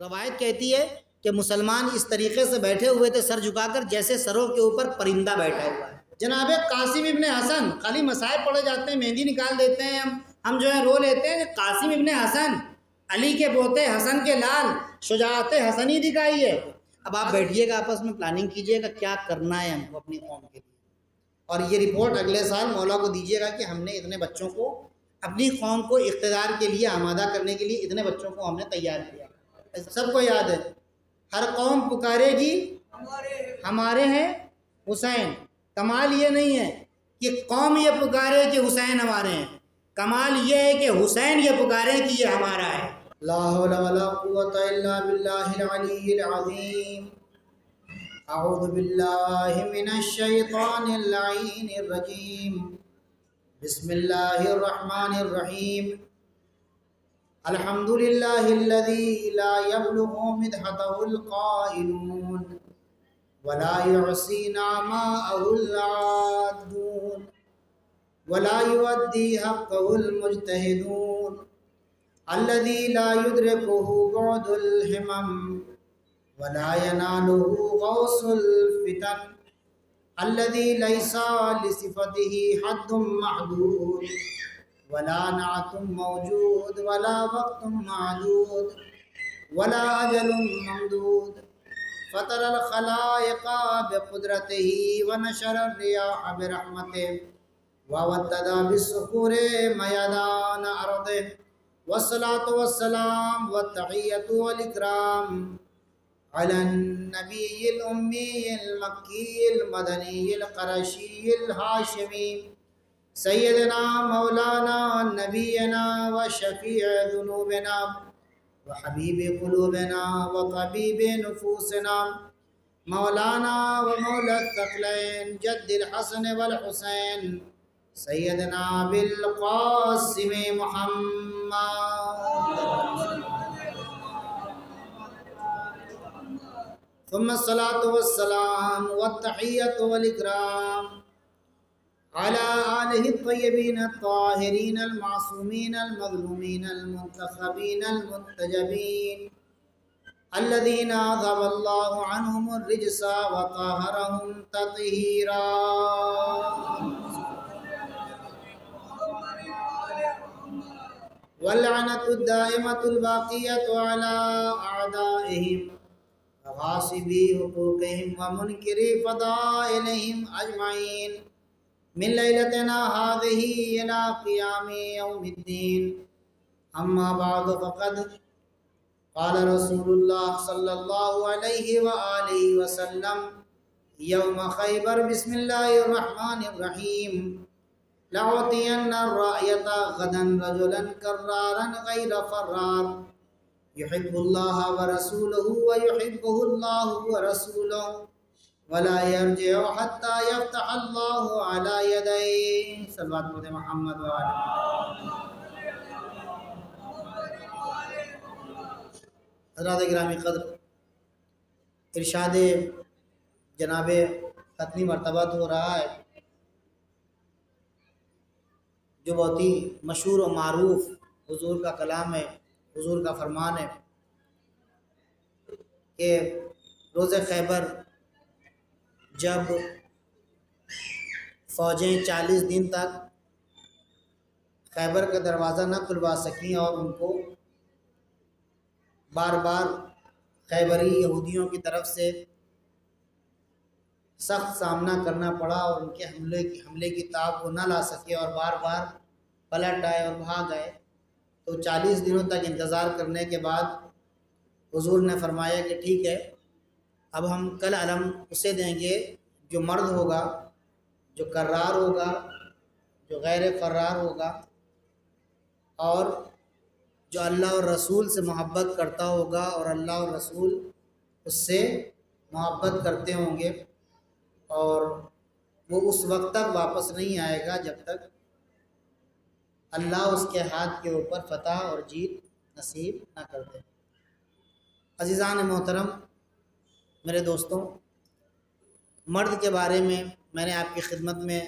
روایت کہتی ہے کہ مسلمان اس طریقے سے بیٹھے ہوئے تھے سر جھکا کر جیسے سروں کے اوپر پرندہ بیٹھا ہوا ہے۔ جناب قاسم ابن حسن، خالی مسائل پڑھے جاتے ہیں، مہندی نکال دیتے ہیں، ہم جو ہے رو لیتے ہیں کہ قاسم ابن حسن، علی کے پوتے، حسن کے لال، شجاعت حسنی دکھائی ہے۔ اب آپ بیٹھیے گا، آپس میں پلاننگ کیجئے گا کیا کرنا ہے ہم کو اپنی قوم کے لیے، اور یہ رپورٹ اگلے سال مولا کو دیجیے گا کہ ہم نے اتنے بچوں کو، اپنی قوم کو اقتدار کے لیے آمادہ کرنے کے لیے اتنے بچوں کو ہم نے تیار کیا۔ سب کو یاد ہے، ہر قوم پکارے گی ہمارے ہیں حسین۔ کمال یہ نہیں ہے کہ قوم یہ پکارے کہ حسین ہمارے ہیں، کمال یہ ہے کہ حسین یہ پکارے کہ یہ ہمارا ہے۔ لا حول ولا قوت الا باللہ العلی العظیم۔ اعوذ باللہ من الشیطان اللعین الرجیم۔ بسم اللہ الرحمن الرحیم۔ الحمد للہ الذی لا یبلغ مدحته القائلون ولا يعصي نعماءه العادون ولا يؤدي حقه المجتهدون الذي لا يدركه بعد الهمم ولا يناله غوص الفتن الذي ليس لصفته حد محدود ولا نعت موجود ولا وقت معدود ولا أجل ممدود فطر الخلائق بقدرته ونشر الرياح برحمته وودد بالصخور ميدان أرضه والصلاة والسلام والتحية والإكرام على النبي الأمي المكي المدني القرشي الهاشمي سيدنا مولانا نبينا وشفيع ذنوبنا وحبيب قلوبنا وطبيب نفوسنا مولانا ومولى الثقلين جد الحسن والحسين سيدنا بالقاسم محمد ثم الصلاة والسلام والتحية والإكرام على آله الطيبين الطاهرين المعصومين المظلومين المنتخبين المنتجبين الذين أذهب الله عنهم الرجس وطهرهم تطهيرا واللعنة الدائمة الباقية على أعدائهم غاصبي حقوقهم ومنكري فضائلهم أجمعين من ليلتنا هذه إلى قيام يوم الدين أما بعد فقد قال رسول الله صلى الله عليه وآله وسلم يوم خيبر بسم الله الرحمن الرحيم لأعطين الراية غدا رجلا كرارا غير فرار يحب الله ورسوله ويحبه الله ورسوله ولا يرجع حتى يفتح الله على يديه صلوات محمد وآلہ۔ حضرات گرامی قدر، ارشاد جناب ختمی مرتبہ ہو رہا ہے جو بہت ہی مشہور و معروف حضور کا کلام ہے، حضور کا فرمان ہے کہ روز خیبر جب فوجیں 40 دن تک خیبر کا دروازہ نہ کھلوا سکیں اور ان کو بار بار خیبری یہودیوں کی طرف سے سخت سامنا کرنا پڑا اور ان کے حملے کی تاب کو نہ لا سکے اور بار بار پلٹ آئے اور بھاگ آئے، تو 40 دنوں تک انتظار کرنے کے بعد حضور نے فرمایا کہ ٹھیک ہے، اب ہم کل علم اسے دیں گے جو مرد ہوگا، جو کرار ہوگا، جو غیر فرار ہوگا، اور جو اللہ اور رسول سے محبت کرتا ہوگا اور اللہ اور رسول اس سے محبت کرتے ہوں گے، اور وہ اس وقت تک واپس نہیں آئے گا جب تک اللہ اس کے ہاتھ کے اوپر فتح اور جیت نصیب نہ کر دے۔ عزیزان محترم، میرے دوستوں، مرد کے بارے میں نے آپ کی خدمت میں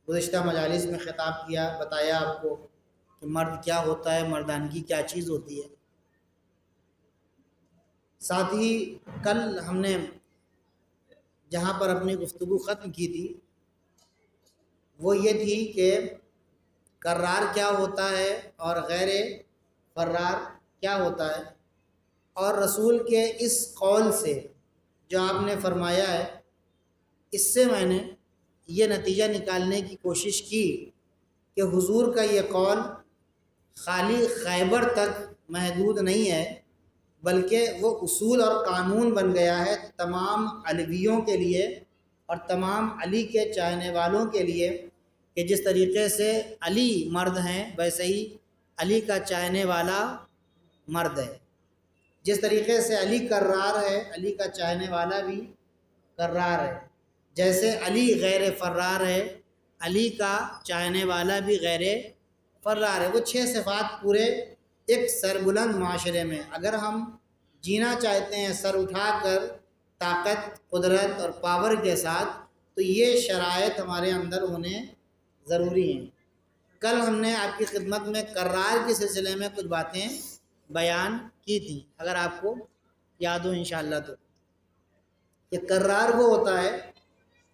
گزشتہ مجالس میں خطاب کیا، بتایا آپ کو کہ مرد کیا ہوتا ہے، مردانگی کیا چیز ہوتی ہے۔ ساتھ ہی کل ہم نے جہاں پر اپنی گفتگو ختم کی تھی وہ یہ تھی کہ کرار کیا ہوتا ہے اور غیر فرار کیا ہوتا ہے، اور رسول کے اس قول سے جو آپ نے فرمایا ہے، اس سے میں نے یہ نتیجہ نکالنے کی کوشش کی کہ حضور کا یہ قول خالی خیبر تک محدود نہیں ہے، بلکہ وہ اصول اور قانون بن گیا ہے تمام علیویوں کے لیے اور تمام علی کے چاہنے والوں کے لیے، کہ جس طریقے سے علی مرد ہیں ویسے ہی علی کا چاہنے والا مرد ہے، جس طریقے سے علی کرار ہے علی کا چاہنے والا بھی کرار ہے، جیسے علی غیر فرار ہے علی کا چاہنے والا بھی غیر فرار ہے۔ وہ 6 صفات پورے ایک سربلند معاشرے میں اگر ہم جینا چاہتے ہیں سر اٹھا کر، طاقت، قدرت اور پاور کے ساتھ، تو یہ شرائط ہمارے اندر ہونے ضروری ہیں۔ کل ہم نے آپ کی خدمت میں کرار کے سلسلے میں کچھ باتیں بیان کی تھیں، اگر آپ کو یاد ہو انشاءاللہ تو کہ کرار وہ ہوتا ہے،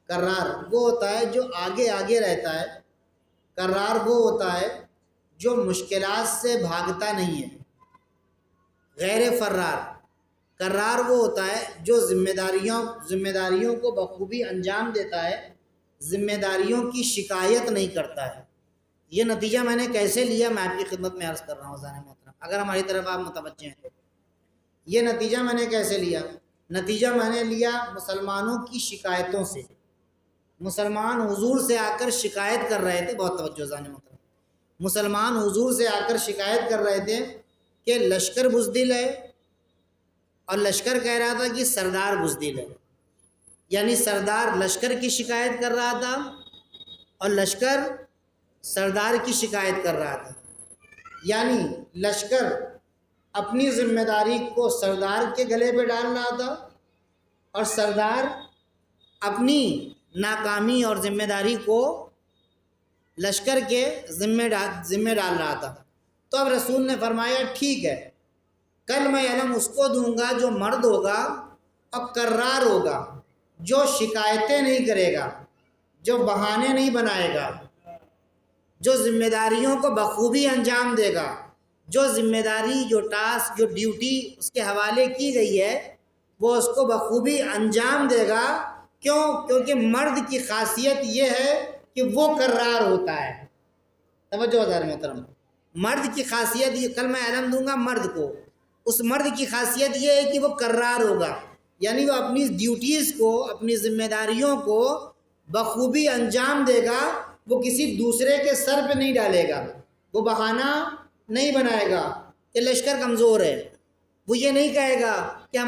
کرار وہ ہوتا ہے جو آگے آگے رہتا ہے، کرار وہ ہوتا ہے جو مشکلات سے بھاگتا نہیں ہے۔ غیر فرار، کرار وہ ہوتا ہے جو ذمہ داریوں کو بخوبی انجام دیتا ہے، ذمہ داریوں کی شکایت نہیں کرتا ہے۔ یہ نتیجہ میں نے کیسے لیا میں آپ کی خدمت میں عرض کر رہا ہوں ذہن محترم، اگر ہماری طرف آپ متوجہ ہیں تو یہ نتیجہ میں نے کیسے لیا؟ نتیجہ میں نے لیا مسلمانوں کی شکایتوں سے۔ مسلمان حضور سے آ کر شکایت کر رہے تھے، بہت توجہ ذہن محترم، مسلمان حضور سے آ کر شکایت کر رہے تھے کہ لشکر بزدل ہے، اور لشکر کہہ رہا تھا کہ سردار بزدل ہے، یعنی سردار لشکر کی شکایت کر رہا تھا اور لشکر سردار کی شکایت کر رہا تھا، یعنی لشکر اپنی ذمہ داری کو سردار کے گلے پہ ڈال رہا تھا اور سردار اپنی ناکامی اور ذمہ داری کو لشکر کے ذمہ ڈال رہا تھا۔ تو اب رسول نے فرمایا ٹھیک ہے، کل میں علم اس کو دوں گا جو مرد ہوگا اور کرار ہوگا، جو شکایتیں نہیں کرے گا، جو بہانے نہیں بنائے گا، جو ذمہ داریوں کو بخوبی انجام دے گا، جو ذمہ داری، جو ٹاسک، جو ڈیوٹی اس کے حوالے کی گئی ہے وہ اس کو بخوبی انجام دے گا۔ کیوں؟ کیونکہ مرد کی خاصیت یہ ہے کہ وہ کرار ہوتا ہے۔ توجہ حضرات محترم، مرد کی خاصیت یہ، کل میں علم دوں گا مرد کو، اس مرد کی خاصیت یہ ہے کہ وہ کرار ہوگا، یعنی وہ اپنی ڈیوٹیز کو، اپنی ذمہ داریوں کو بخوبی انجام دے گا، وہ کسی دوسرے کے سر پہ نہیں ڈالے گا، وہ بہانہ نہیں بنائے گا کہ لشکر کمزور ہے، وہ یہ نہیں کہے گا کہ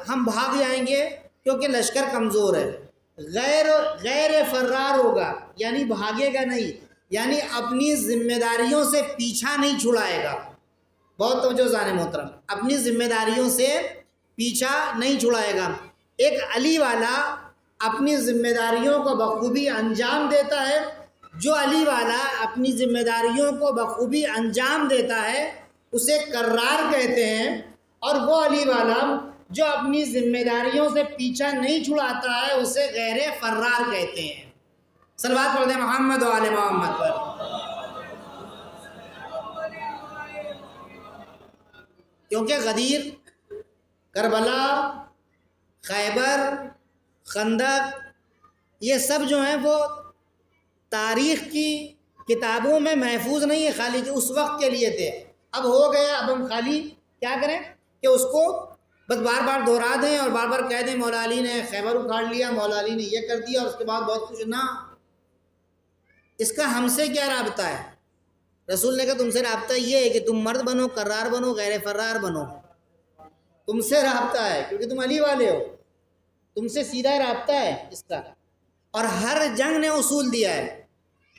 ہم بھاگ جائیں گے کیونکہ لشکر کمزور ہے۔ غیر فرار ہوگا، یعنی بھاگے گا نہیں، یعنی اپنی ذمہ داریوں سے پیچھا نہیں چھڑائے گا۔ بہت توجہ ذہن محترم، اپنی ذمہ داریوں سے پیچھا نہیں چھڑائے گا۔ ایک علی والا اپنی ذمہ داریوں کو بخوبی انجام دیتا ہے، جو علی والا اپنی ذمہ داریوں کو بخوبی انجام دیتا ہے اسے کرار کہتے ہیں، اور وہ علی والا جو اپنی ذمہ داریوں سے پیچھا نہیں چھڑاتا ہے اسے غیر فرار کہتے ہیں۔ صلوات پڑھ دیں محمد و آل محمد پر۔ کیونکہ غدیر، کربلا، خیبر، خندق، یہ سب جو ہیں وہ تاریخ کی کتابوں میں محفوظ نہیں ہے، خالی کہ اس وقت کے لیے تھے، اب ہو گیا، اب ہم خالی کیا کریں کہ اس کو بس بار بار دہرا دیں اور بار بار کہہ دیں مولا علی نے خیبر اکھاڑ لیا، مولا علی نے یہ کر دیا اور اس کے بعد بہت کچھ نہ۔ اس کا ہم سے کیا رابطہ ہے؟ رسول نے کہا تم سے رابطہ یہ ہے کہ تم مرد بنو، کرار بنو، غیر فرار بنو، تم سے رابطہ ہے کیونکہ تم علی والے ہو، تم سے سیدھا رابطہ ہے اس کا۔ اور ہر جنگ نے اصول دیا ہے۔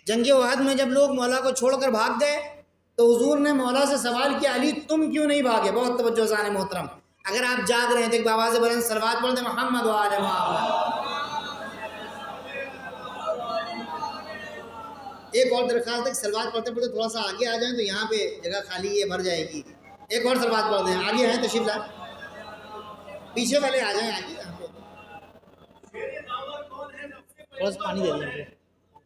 جنگ احد میں جب لوگ مولا کو چھوڑ کر بھاگ گئے تو حضور نے مولا سے سوال کیا علی تم کیوں نہیں بھاگے؟ بہت توجہ ذہن محترم، اگر آپ جاگ رہے ہیں تو ایک آواز بلند صلوات پڑھ دیں محمد و آل محمد۔ ایک اور درخواست ہے کہ صلوات پڑھتے پڑھتے تھوڑا سا آگے آ جائیں تو یہاں پہ جگہ خالی ہے، بھر جائے گی۔ ایک اور صلوات پڑھ دیں، آگے ہیں تشریف لائیں۔ پیچھے والے آ جائیں آگے یہاں پہ تھوڑا سا پانی دے دیں.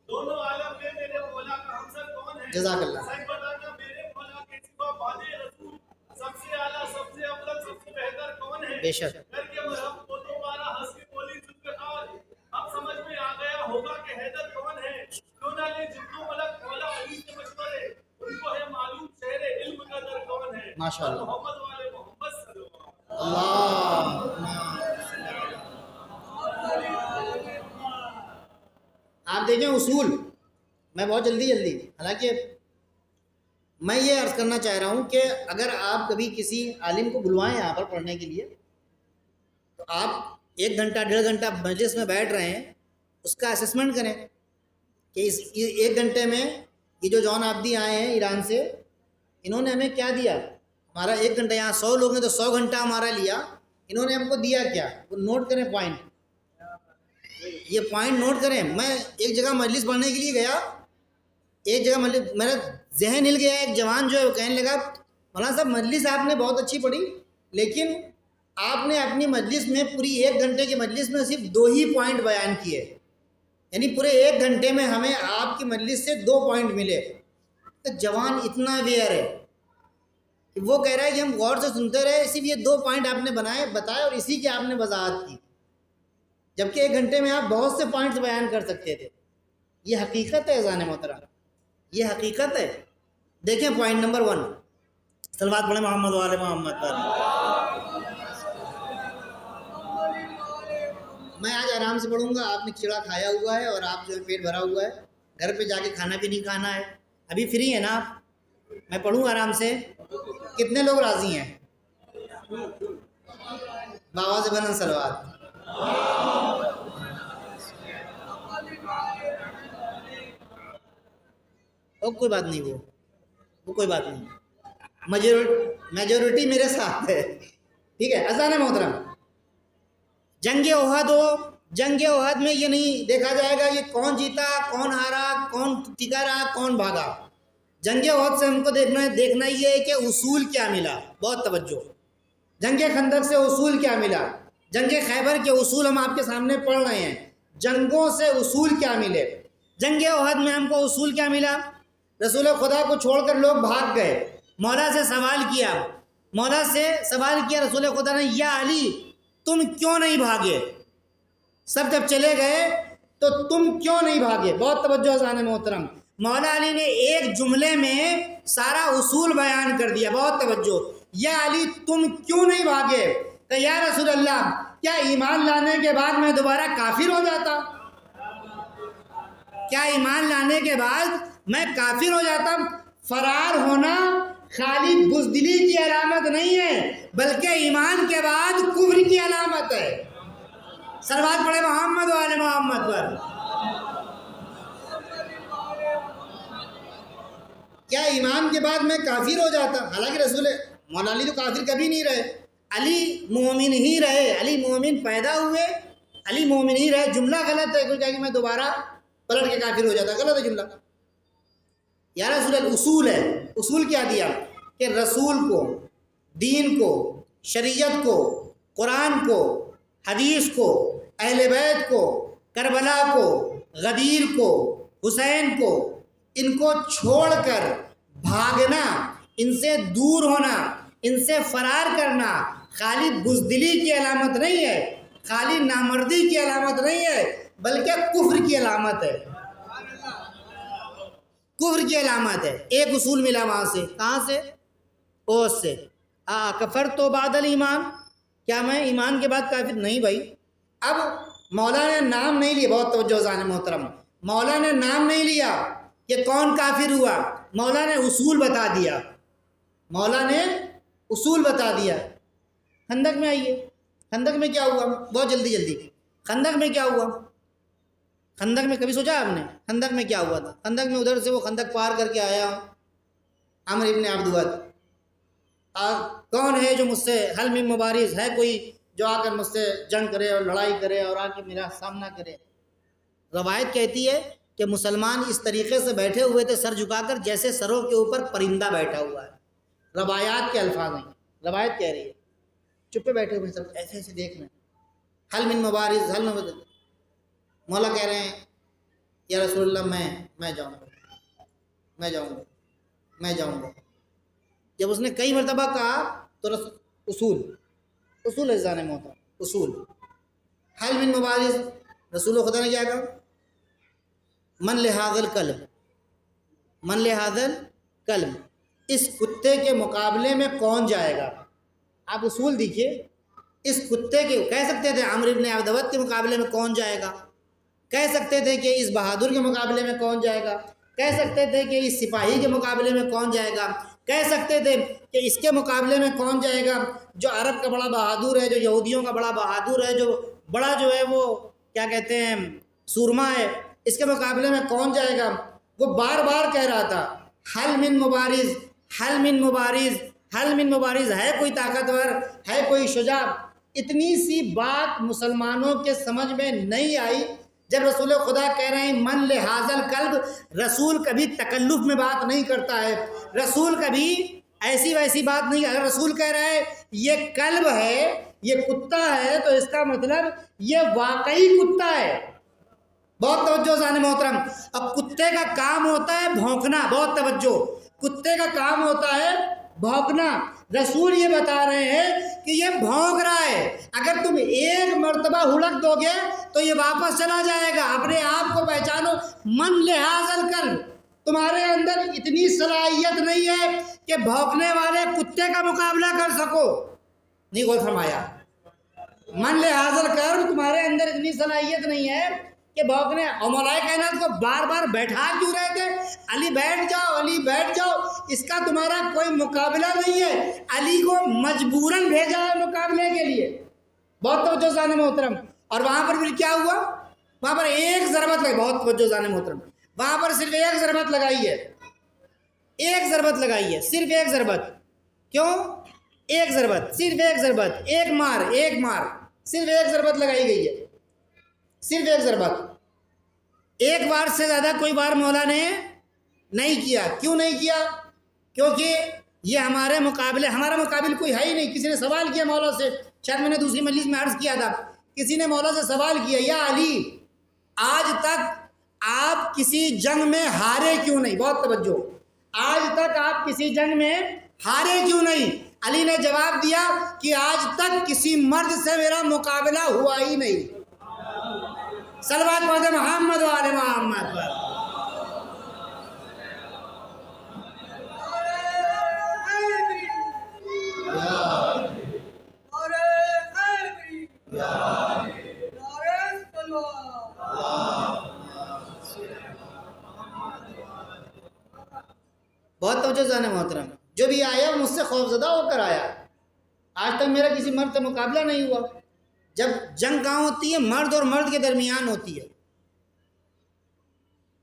دونوں عالم میں میرے مولا کا ہمسر کون ہے؟ جزاک اللہ. سچ بتانا میرے مولا کے سوا بعد رسول سب سے اعلیٰ، سب سے افضل، سب سے بہتر کون ہے؟ بے شک. کر کے مرحب کو دوبارہ ہنس کے بولی ذوالفقار، اب سمجھ میں آ گیا ہوگا کہ حیدر کون ہے. کیوں نہ لے جتو ملک مولا علی کے مشورے، ان کو ہے معلوم شہر علم کا در کون ہے. ماشاء اللہ. محمد والے محمد صلی اللہ اللہ. آپ دیکھیں اصول، میں بہت جلدی حالانکہ میں یہ عرض کرنا چاہ رہا ہوں کہ اگر آپ کبھی کسی عالم کو بلوائیں یہاں پر پڑھنے کے لیے تو آپ 1 گھنٹہ 1.5 گھنٹہ مجلس میں بیٹھ رہے ہیں، اس کا اسسمنٹ کریں کہ اس 1 گھنٹے میں یہ جو جون آبدی آئے ہیں ایران سے، انہوں نے ہمیں کیا دیا. ہمارا 1 گھنٹہ، یہاں 100 لوگ ہیں تو 100 گھنٹہ ہمارا لیا، انہوں نے ہم کو دیا کیا، وہ نوٹ کریں پوائنٹ، یہ پوائنٹ نوٹ کریں. میں ایک جگہ مجلس پڑھنے کے لیے گیا، ایک جگہ مجلس، میرا ذہن ہل گیا. ایک جوان جو ہے وہ کہنے لگا مولانا صاحب مجلس آپ نے بہت اچھی پڑھی، لیکن آپ نے اپنی مجلس میں پوری 1 گھنٹے کی مجلس میں صرف 2 ہی پوائنٹ بیان کیے، یعنی پورے 1 گھنٹے میں ہمیں آپ کی مجلس سے 2 پوائنٹ ملے. تو جوان اتنا اویئر ہے کہ وہ کہہ رہا ہے کہ ہم غور سے سنتے رہے، صرف یہ 2 پوائنٹ آپ نے بتائے اور اسی کی آپ نے وضاحت کی، جبکہ 1 گھنٹے میں آپ بہت سے پوائنٹس بیان کر سکتے تھے. یہ حقیقت ہے اذان محترم، یہ حقیقت ہے. دیکھیں پوائنٹ نمبر 1، صلوات پڑھیں محمد وآل محمد پر. میں آج آرام سے پڑھوں گا، آپ نے کھچڑا کھایا ہوا ہے اور آپ جو ہے پیٹ بھرا ہوا ہے، گھر پہ جا کے کھانا بھی نہیں کھانا ہے، ابھی فری ہے نا آپ؟ میں پڑھوں آرام سے. کتنے لوگ راضی ہیں؟ بابا سے بلند صلوات. کوئی بات نہیں، وہ کوئی بات نہیں، میجورٹی میرے ساتھ ہے، ٹھیک ہے. اذان محترم، جنگ احد میں یہ نہیں دیکھا جائے گا یہ کون جیتا، کون ہارا، کون ٹکا رہا، کون بھاگا. جنگ احد سے ہم کو دیکھنا یہ ہے کہ اصول کیا ملا. بہت توجہ. جنگ خندق سے اصول کیا ملا، جنگ خیبر کے اصول ہم آپ کے سامنے پڑھ رہے ہیں. جنگوں سے اصول کیا ملے. جنگ احد میں ہم کو اصول کیا ملا؟ رسول خدا کو چھوڑ کر لوگ بھاگ گئے. مولا سے سوال کیا رسول خدا نے، یا علی تم کیوں نہیں بھاگے؟ سب جب چلے گئے تو تم کیوں نہیں بھاگے؟ بہت توجہ اذان محترم. مولا علی نے ایک جملے میں سارا اصول بیان کر دیا. بہت توجہ. یا علی تم کیوں نہیں بھاگے؟ کہ یا رسول اللہ کیا ایمان لانے کے بعد میں دوبارہ کافر ہو جاتا؟ کیا ایمان لانے کے بعد میں کافر ہو جاتا؟ فرار ہونا خالی بزدلی کی علامت نہیں ہے، بلکہ ایمان کے بعد کفر کی علامت ہے. صلوات پڑھے محمد وآل محمد پر. کیا ایمان کے بعد میں کافر ہو جاتا؟ حالانکہ مولا علی تو کافر کبھی نہیں رہے، علی مومن ہی رہے. علی مومن پیدا ہوئے، علی مومن ہی رہے. جملہ غلط ہے، کوئی کہا کہ میں دوبارہ پلٹ کے کافر ہو جاتا، غلط ہے جملہ. یا رسول اللہ اصول ہے. اصول کیا دیا کہ رسول کو، دین کو، شریعت کو، قرآن کو، حدیث کو، اہل بیت کو، کربلا کو، غدیر کو، حسین کو، ان کو چھوڑ کر بھاگنا، ان سے دور ہونا، ان سے فرار کرنا خالی بزدلی کی علامت نہیں ہے، خالی نامردی کی علامت نہیں ہے، بلکہ کفر کی علامت ہے. کفر کی علامت ہے. ایک اصول ملا وہاں سے. کہاں سے؟ اوس سے. کفر تو بعد الایمان، کیا میں ایمان کے بعد کافر؟ نہیں بھائی. اب مولا نے نام نہیں لیا. بہت توجہ اذان محترم. مولا نے نام نہیں لیا کہ کون کافر ہوا، مولا نے اصول بتا دیا. مولا نے اصول بتا دیا. خندق میں آئیے. خندق میں کیا ہوا؟ بہت جلدی. خندق میں کیا ہوا؟ خندق میں کبھی سوچا آپ نے خندق میں کیا ہوا تھا؟ خندق میں ادھر سے وہ خندق پار کر کے آیا عمر ابن عبد ود. کون ہے جو مجھ سے حل من مبارز ہے، کوئی جو آ کر مجھ سے جنگ کرے اور لڑائی کرے اور آ کے میرا سامنا کرے. روایت کہتی ہے کہ مسلمان اس طریقے سے بیٹھے ہوئے تھے سر جھکا کر جیسے سروں کے اوپر پرندہ بیٹھا ہوا ہے. روایات کے الفاظ ہیں، روایت کہہ رہی ہے. چپے بیٹھے ہوئے سب ایسے ایسے دیکھ رہے ہیں، حل من مبارز حل من، مولا کہہ رہے ہیں یا رسول اللہ میں جاؤں گا، میں جاؤں گا، میں جاؤں گا۔ جب اس نے کئی مرتبہ کہا تو اصول عزیزان محترم، اصول حل من مبارز، رسول خدا نے کیا کہا؟ من لہذا الکلب، من لہذا الکلب، اس کتے کے مقابلے میں کون جائے گا؟ آپ اصول دیکھیے، اس کتے کے کہہ سکتے تھے عمرو بن عبدود کے مقابلے میں کون جائے گا، کہہ سکتے تھے کہ اس بہادر کے مقابلے میں کون جائے گا، کہہ سکتے تھے کہ اس سپاہی کے مقابلے میں کون جائے گا، کہہ سکتے تھے کہ اس کے مقابلے میں کون جائے گا جو عرب کا بڑا بہادر ہے، جو یہودیوں کا بڑا بہادر ہے، جو بڑا جو ہے وہ کیا کہتے ہیں سورما ہے، اس کے مقابلے میں کون جائے گا؟ وہ بار بار کہہ رہا تھا حل من مبارز، حل من مبارز، حل من مبارز، ہے کوئی طاقتور، ہے کوئی شجاع؟ اتنی سی بات مسلمانوں کے سمجھ میں نہیں آئی جب رسول خدا کہہ رہے ہیں من لہذا الکلب۔ رسول کبھی تکلف میں بات نہیں کرتا ہے، رسول کبھی ایسی ویسی بات نہیں، اگر رسول کہہ رہا ہے یہ کلب ہے، یہ کتا ہے، تو اس کا مطلب یہ واقعی کتا ہے۔ بہت توجہ ذہن محترم، اب کتے کا کام ہوتا ہے بھونکنا، بہت توجہ، کتے کا کام ہوتا ہے بھونکنا، رسول یہ بتا رہے ہیں کہ یہ بھونک رہا ہے، اگر تم ایک مرتبہ ہڑک دو گے تو یہ واپس چلا جائے گا۔ اپنے آپ کو پہچانو، من لحاظ الکلب، تمہارے اندر اتنی صلاحیت نہیں ہے کہ بھونکنے والے کتے کا مقابلہ کر سکو، نہیں غور فرمایا، من لحاظ الکلب، تمہارے اندر اتنی صلاحیت نہیں ہے کہ بھونکنے، اور مولا کائنات کو بار بار بیٹھا کیوں رہے تھے؟ علی بیٹھ جاؤ، علی بیٹھ جاؤ، اس کا تمہارا کوئی مقابلہ نہیں ہے، علی کو مجبوراً بھیجا ہے مقابلے کے لیے۔ بہت توجہ ذہن محترم، اور وہاں پر پھر کیا ہوا؟ وہاں پر ایک ضربت لگائی، بہت توجہ ذہن محترم، وہاں پر صرف ایک ضربت لگائی ہے، ایک ضربت لگائی ہے، صرف ایک ضربت، کیوں؟ ایک ضربت، صرف ایک ضربت، ایک مار، ایک مار، صرف ایک ضربت لگائی گئی ہے، صرف ایک ضربت، ایک بار سے زیادہ کوئی بار مولا نے نہیں کیا۔ کیوں نہیں کیا؟ کیونکہ یہ ہمارے مقابلے، ہمارا مقابل کوئی ہے ہی نہیں۔ کسی نے سوال کیا مولا سے، شاید میں نے دوسری مجلس میں عرض کیا تھا، کسی نے مولا سے سوال کیا یا علی آج تک آپ کسی جنگ میں ہارے کیوں نہیں؟ بہت توجہ، آج تک آپ کسی جنگ میں ہارے کیوں نہیں؟ علی نے جواب دیا کہ آج تک کسی مرد سے میرا مقابلہ ہوا ہی نہیں۔ صلوات پڑھتے محمد و آل محمد پر۔ بہت توجہ ذہن محترم، جو بھی آیا مجھ سے خوفزدہ ہو کر آیا، آج تک میرا کسی مرد سے مقابلہ نہیں ہوا۔ جب جنگ کہاں ہوتی ہے؟ مرد اور مرد کے درمیان ہوتی ہے۔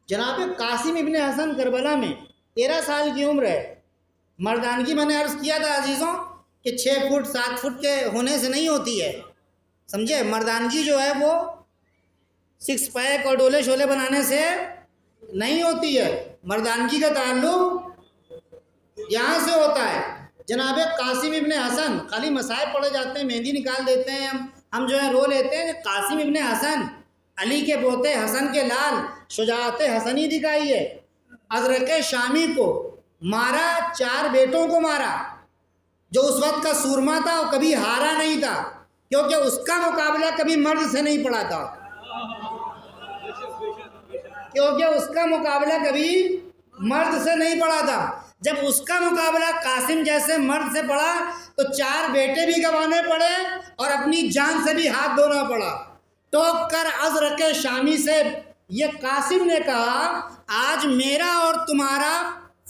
جناب قاسم ابن حسن کربلا میں 13 سال کی عمر ہے، مردانگی میں نے عرض کیا تھا عزیزوں کہ 6 فٹ 7 فٹ کے ہونے سے نہیں ہوتی ہے، سمجھے؟ مردانگی جو ہے وہ 6 پیک اور ڈولے شولے بنانے سے نہیں ہوتی ہے، مردانگی کا تعلق یہاں سے ہوتا ہے۔ جناب قاسم ابن حسن، خالی مسائب پڑھے جاتے ہیں، مہندی نکال دیتے ہیں، ہم جو ہے رو لیتے ہیں کہ قاسم ابن حسن، علی کے پوتے، حسن کے لال، شجاعت حسنی دکھائی ہے، ازرق شامی کو مارا، 4 بیٹوں کو مارا، جو اس وقت کا سورما تھا وہ کبھی ہارا نہیں تھا، کیونکہ اس کا مقابلہ کبھی مرد سے نہیں پڑا تھا، کیونکہ اس کا مقابلہ کبھی مرد سے نہیں پڑا تھا۔ جب اس کا مقابلہ قاسم جیسے مرد سے پڑا تو 4 بیٹے بھی گنوانے پڑے اور اپنی جان سے بھی ہاتھ دھونا پڑا۔ ٹوک کر ازرق شامی سے یہ قاسم نے کہا آج میرا اور تمہارا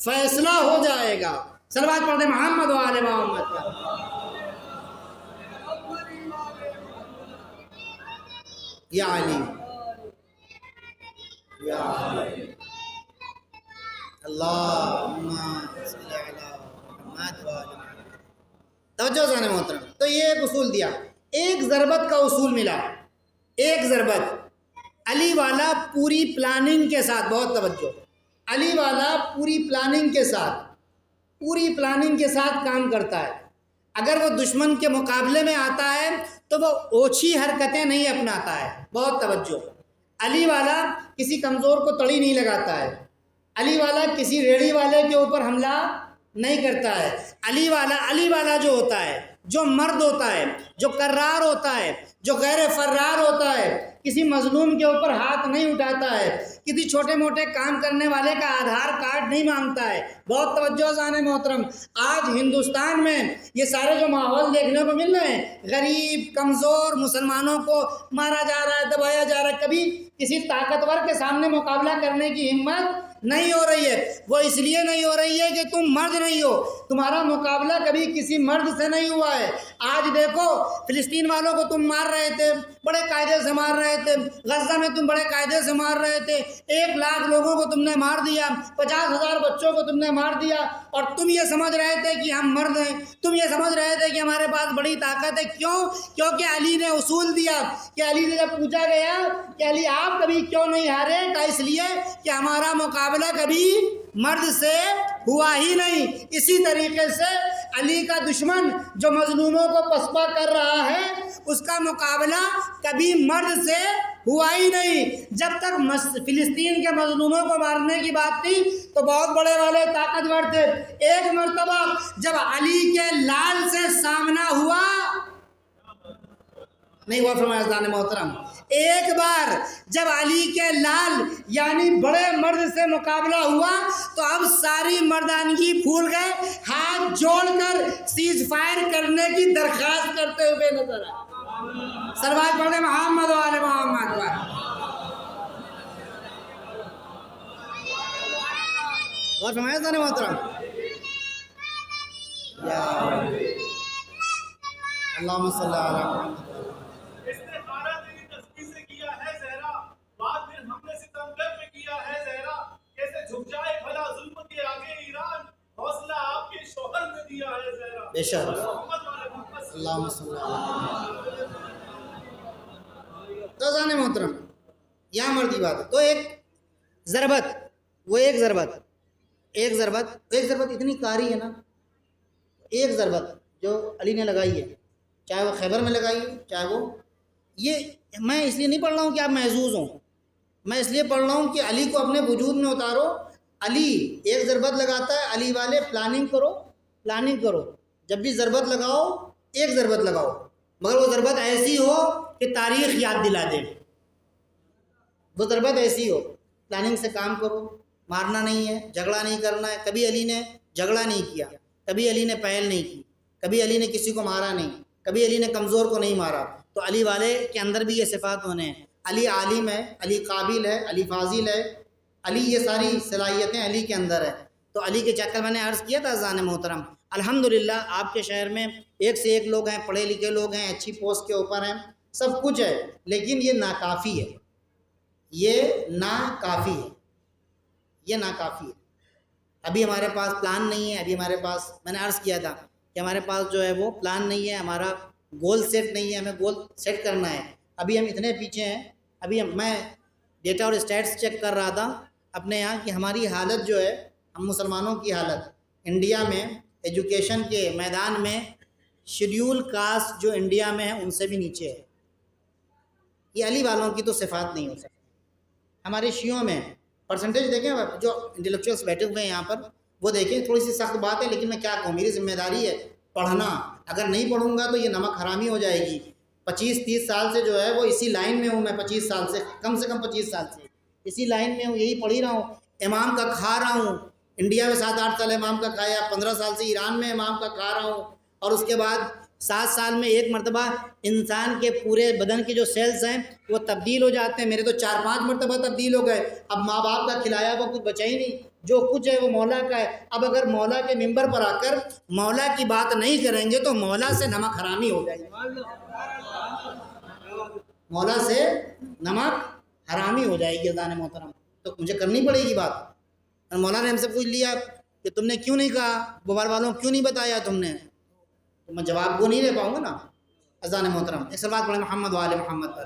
فیصلہ ہو جائے گا۔ صلوات پڑھتے محمد و آل محمد پر۔ یا علی، یا علی، اللہم صلی علی محمد و آل محمد۔ توجہ ذہن محترم، تو یہ ایک اصول دیا، ایک ضربت کا اصول ملا، ایک ضربت، علی والا پوری پلاننگ کے ساتھ، بہت توجہ، علی والا پوری پلاننگ کے ساتھ کام کرتا ہے۔ اگر وہ دشمن کے مقابلے میں آتا ہے تو وہ اوچھی حرکتیں نہیں اپناتا ہے. بہت توجہ. علی والا کسی کمزور کو تڑی نہیں لگاتا ہے. علی والا کسی ریڑھی والے کے اوپر حملہ نہیں کرتا ہے. علی والا جو ہوتا ہے، جو مرد ہوتا ہے، جو کرار ہوتا ہے، جو غیر فرار ہوتا ہے، کسی مظلوم کے اوپر ہاتھ نہیں اٹھاتا ہے، کسی چھوٹے موٹے کام کرنے والے کا آدھار کارڈ نہیں مانگتا ہے. بہت توجہ زان محترم. آج ہندوستان میں یہ سارے جو ماحول دیکھنے کو مل رہے ہیں، غریب کمزور مسلمانوں کو مارا جا رہا ہے، دبایا جا رہا ہے، کبھی کسی طاقتور کے سامنے مقابلہ کرنے کی ہمت نہیں ہو رہی ہے. وہ اس لیے نہیں ہو رہی ہے کہ تم مرد نہیں ہو. تمہارا مقابلہ کبھی کسی مرد سے نہیں ہوا ہے. آج دیکھو، فلسطین والوں کو تم مار رہے تھے، بڑے قاعدے سے مار رہے تھے. غزہ میں تم بڑے قاعدے سے مار رہے تھے. 1,00,000 لوگوں کو تم نے مار دیا، 50,000 بچوں کو تم نے مار دیا، اور تم یہ سمجھ رہے تھے کہ ہم مرد ہیں. تم یہ سمجھ رہے تھے کہ ہمارے پاس بڑی طاقت ہے. کیوں؟ کیونکہ علی نے اصول دیا. کہ علی سے جب پوچھا گیا کہ علی آپ کبھی کیوں نہیں ہارے، کہا اس لیے کہ ہمارا مقابلہ کبھی مرد سے ہوا ہی نہیں. اسی طریقے سے علی کا دشمن جو مظلوموں کو پسپا کر رہا ہے، اس کا مقابلہ کبھی مرد سے ہوا ہی نہیں. جب تک فلسطین کے مظلوموں کو مارنے کی بات تھی تو بہت بڑے والے طاقتور تھے. ایک مرتبہ جب علی کے لال سے سامنا ہوا، نہیں ہوا فرمایا عزیزان محترم، ایک بار جب علی کے لال یعنی بڑے مرد سے مقابلہ ہوا تو اب ساری مردانگی بھول گئے، ہاتھ جوڑ کر سیز فائر کرنے کی درخواست کرتے ہوئے نظر آئے. سلوات پڑھیں محمد و آل محمد پر. اور فرمایا عزیزان محترم، یا اللہم صلی علی محمد. اس نے 12 دن تسبیح سے کیا ہے زہرا، بعد میں ہم نے ستمگر میں کیا ہے زہرا. کیسے جھک جائے بھلا ظلم کے آگے ایران، حوصلہ آپ کے شوہر نے دیا ہے زہرا. بے شک. محمد والے محمد اللہم صلی علی. تو عزیزان محترم، یہاں مردی بات ہے. تو ایک ضربت اتنی کاری ہے نا. ایک ضربت جو علی نے لگائی ہے، چاہے وہ خیبر میں لگائی ہے، چاہے وہ یہ، میں اس لیے نہیں پڑھ رہا ہوں کہ آپ محظوظ ہوں، میں اس لیے پڑھ رہا ہوں کہ علی کو اپنے وجود میں اتارو. علی ایک ضربت لگاتا ہے. علی والے پلاننگ کرو، جب بھی ضربت لگاؤ ایک ضربت لگاؤ، مگر وہ ضربت ایسی ہو کہ تاریخ یاد دلا دے. وہ ضربت ایسی ہو، پلاننگ سے کام کرو. مارنا نہیں ہے، جھگڑا نہیں کرنا ہے. کبھی علی نے جھگڑا نہیں کیا، کبھی علی نے پہل نہیں کی، کبھی علی نے کسی کو مارا نہیں، کبھی علی نے کمزور کو نہیں مارا. تو علی والے کے اندر بھی یہ صفات ہونے ہیں. علی عالم ہے، علی قابل ہے، علی فاضل ہے، علی یہ ساری صلاحیتیں علی کے اندر ہے. تو علی کے چکر میں نے عرض کیا تھا عزیزان محترم، الحمدللہ آپ کے شہر میں ایک سے ایک لوگ ہیں، پڑھے لکھے لوگ ہیں، اچھی پوسٹ کے اوپر ہیں، سب کچھ ہے، لیکن یہ ناکافی ہے. یہ ناکافی ہے. ابھی ہمارے پاس پلان نہیں ہے. ابھی ہمارے پاس، میں نے عرض کیا تھا کہ ہمارے پاس جو ہے وہ پلان نہیں ہے، ہمارا گول سیٹ نہیں ہے، ہمیں گول سیٹ کرنا ہے. ابھی ہم اتنے پیچھے ہیں. ابھی میں ڈیٹا اور اسٹیٹس چیک کر رہا تھا اپنے یہاں کہ ہماری حالت جو ہے، ہم مسلمانوں کی حالت انڈیا میں ایجوکیشن کے میدان میں شیڈیول کاسٹ جو انڈیا میں ہے ان سے بھی نیچے ہے. یہ علی والوں کی تو صفات نہیں ہو سکتی. ہمارے شیعوں میں پرسنٹیج دیکھیں، جو انٹلیکچوئلس بیٹھے ہوئے ہیں یہاں پر، وہ دیکھیں. تھوڑی سی سخت بات ہے لیکن میں کیا کہوں، میری ذمہ داری ہے پڑھنا. اگر نہیں پڑھوں گا تو یہ نمک حرامی ہو جائے گی. 25-30 سال سے جو ہے وہ اسی لائن میں ہوں. میں 25 سال سے کم 25 سال سے اسی لائن میں ہوں، یہی پڑھ ہی رہا ہوں. امام کا کھا رہا ہوں. انڈیا میں 7-8 سال امام کا کھایا، 15 سال سے ایران میں امام کا کھا رہا ہوں، اور اس کے بعد 7 سال میں ایک مرتبہ انسان کے پورے بدن کے جو سیلز ہیں وہ تبدیل ہو جاتے ہیں. میرے تو 4-5 مرتبہ تبدیل ہو گئے. اب ماں باپ کا کھلایا وہ کچھ بچا ہی نہیں، جو کچھ ہے وہ مولا کا ہے. اب اگر مولا کے ممبر پر آ کر مولا کی بات نہیں کریں گے تو مولا سے نمک حرامی ہو جائے گی. مولا سے نمک حرامی ہو جائے گی عزیزان محترم. تو مجھے کرنی پڑے گی بات. مولا نے ہم سے پوچھ لیا کہ تم نے کیوں نہیں کہا، بوال والوں کیوں نہیں بتایا تم نے، تو میں جواب کو نہیں دے پاؤں گا نا عزیزان محترم. ایک صلوات پڑھیں محمد و آل محمد پر.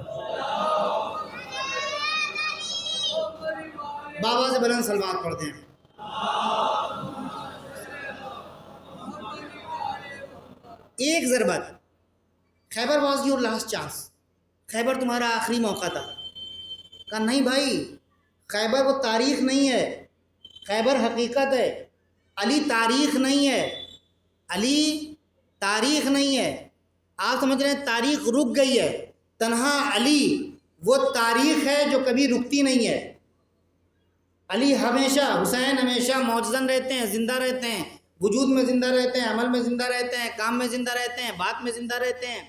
بابا سے بلند صلوات پڑھتے ہیں. ایک ضربت. خیبر واز یور لاسٹ چانس. خیبر تمہارا آخری موقع تھا. کہا نہیں بھائی، خیبر وہ تاریخ نہیں ہے، خیبر حقیقت ہے. علی تاریخ نہیں ہے، علی تاریخ نہیں ہے. آپ سمجھ رہے ہیں تاریخ رک گئی ہے. تنہا علی وہ تاریخ ہے جو کبھی رکتی نہیں ہے. علی ہمیشہ، حسین ہمیشہ موجزن رہتے ہیں، زندہ رہتے ہیں، وجود میں زندہ رہتے ہیں، عمل میں زندہ رہتے ہیں، کام میں زندہ رہتے ہیں، بات میں زندہ رہتے ہیں،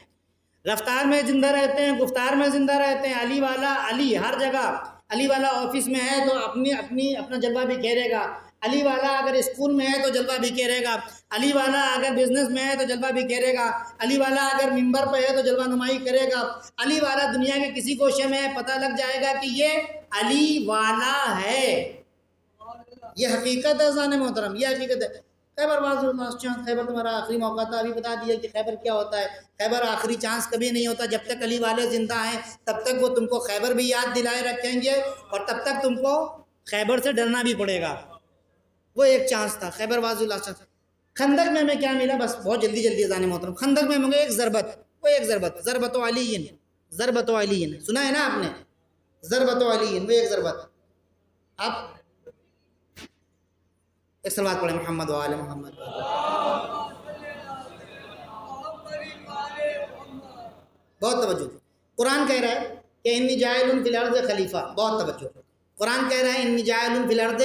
رفتار میں زندہ رہتے ہیں، گفتار میں زندہ رہتے ہیں. علی والا علی ہر جگہ. علی والا آفس میں ہے تو اپنا جلوہ بکھیرے گا. علی والا اگر اسکول میں ہے تو جلوہ بکھیرے گا. علی والا اگر بزنس میں ہے تو جلوہ بکھیرے گا. علی والا اگر ممبر پہ ہے تو جلوہ نمائی کرے گا. علی والا دنیا کے کسی گوشے میں ہے، پتہ لگ جائے گا کہ یہ علی والا ہے. یہ حقیقت ہے ذان محترم، یہ حقیقت ہے. خیبر خیبر تمہارا آخری موقع تھا. ابھی بتا دیا کہ خیبر کیا ہوتا ہے. خیبر آخری چانس کبھی نہیں ہوتا. جب تک علی والے زندہ ہیں تب تک وہ تم کو خیبر بھی یاد دلائے رکھیں گے، اور تب تک تم کو خیبر سے ڈرنا بھی پڑے گا. وہ ایک چانس تھا. خیبر واز لاسٹ چانس. خندق میں ہمیں کیا ملا؟ بس بہت جلدی ذان محترم. خندق میں ہمیں ایک ضربت، وہ ایک ضربت، ضربت علی، ضربت علی، سنا ہے نا آپ نے؟ ضربت علی، وہ ایک ضربت. آپ ایک صلوات پڑھیں محمد و آل محمد. بہت توجہ. قرآن کہہ رہا ہے کہ انی جاعل فی الارض خلیفہ. بہت توجہ. قرآن کہہ رہا ہے انی جاعل فی الارض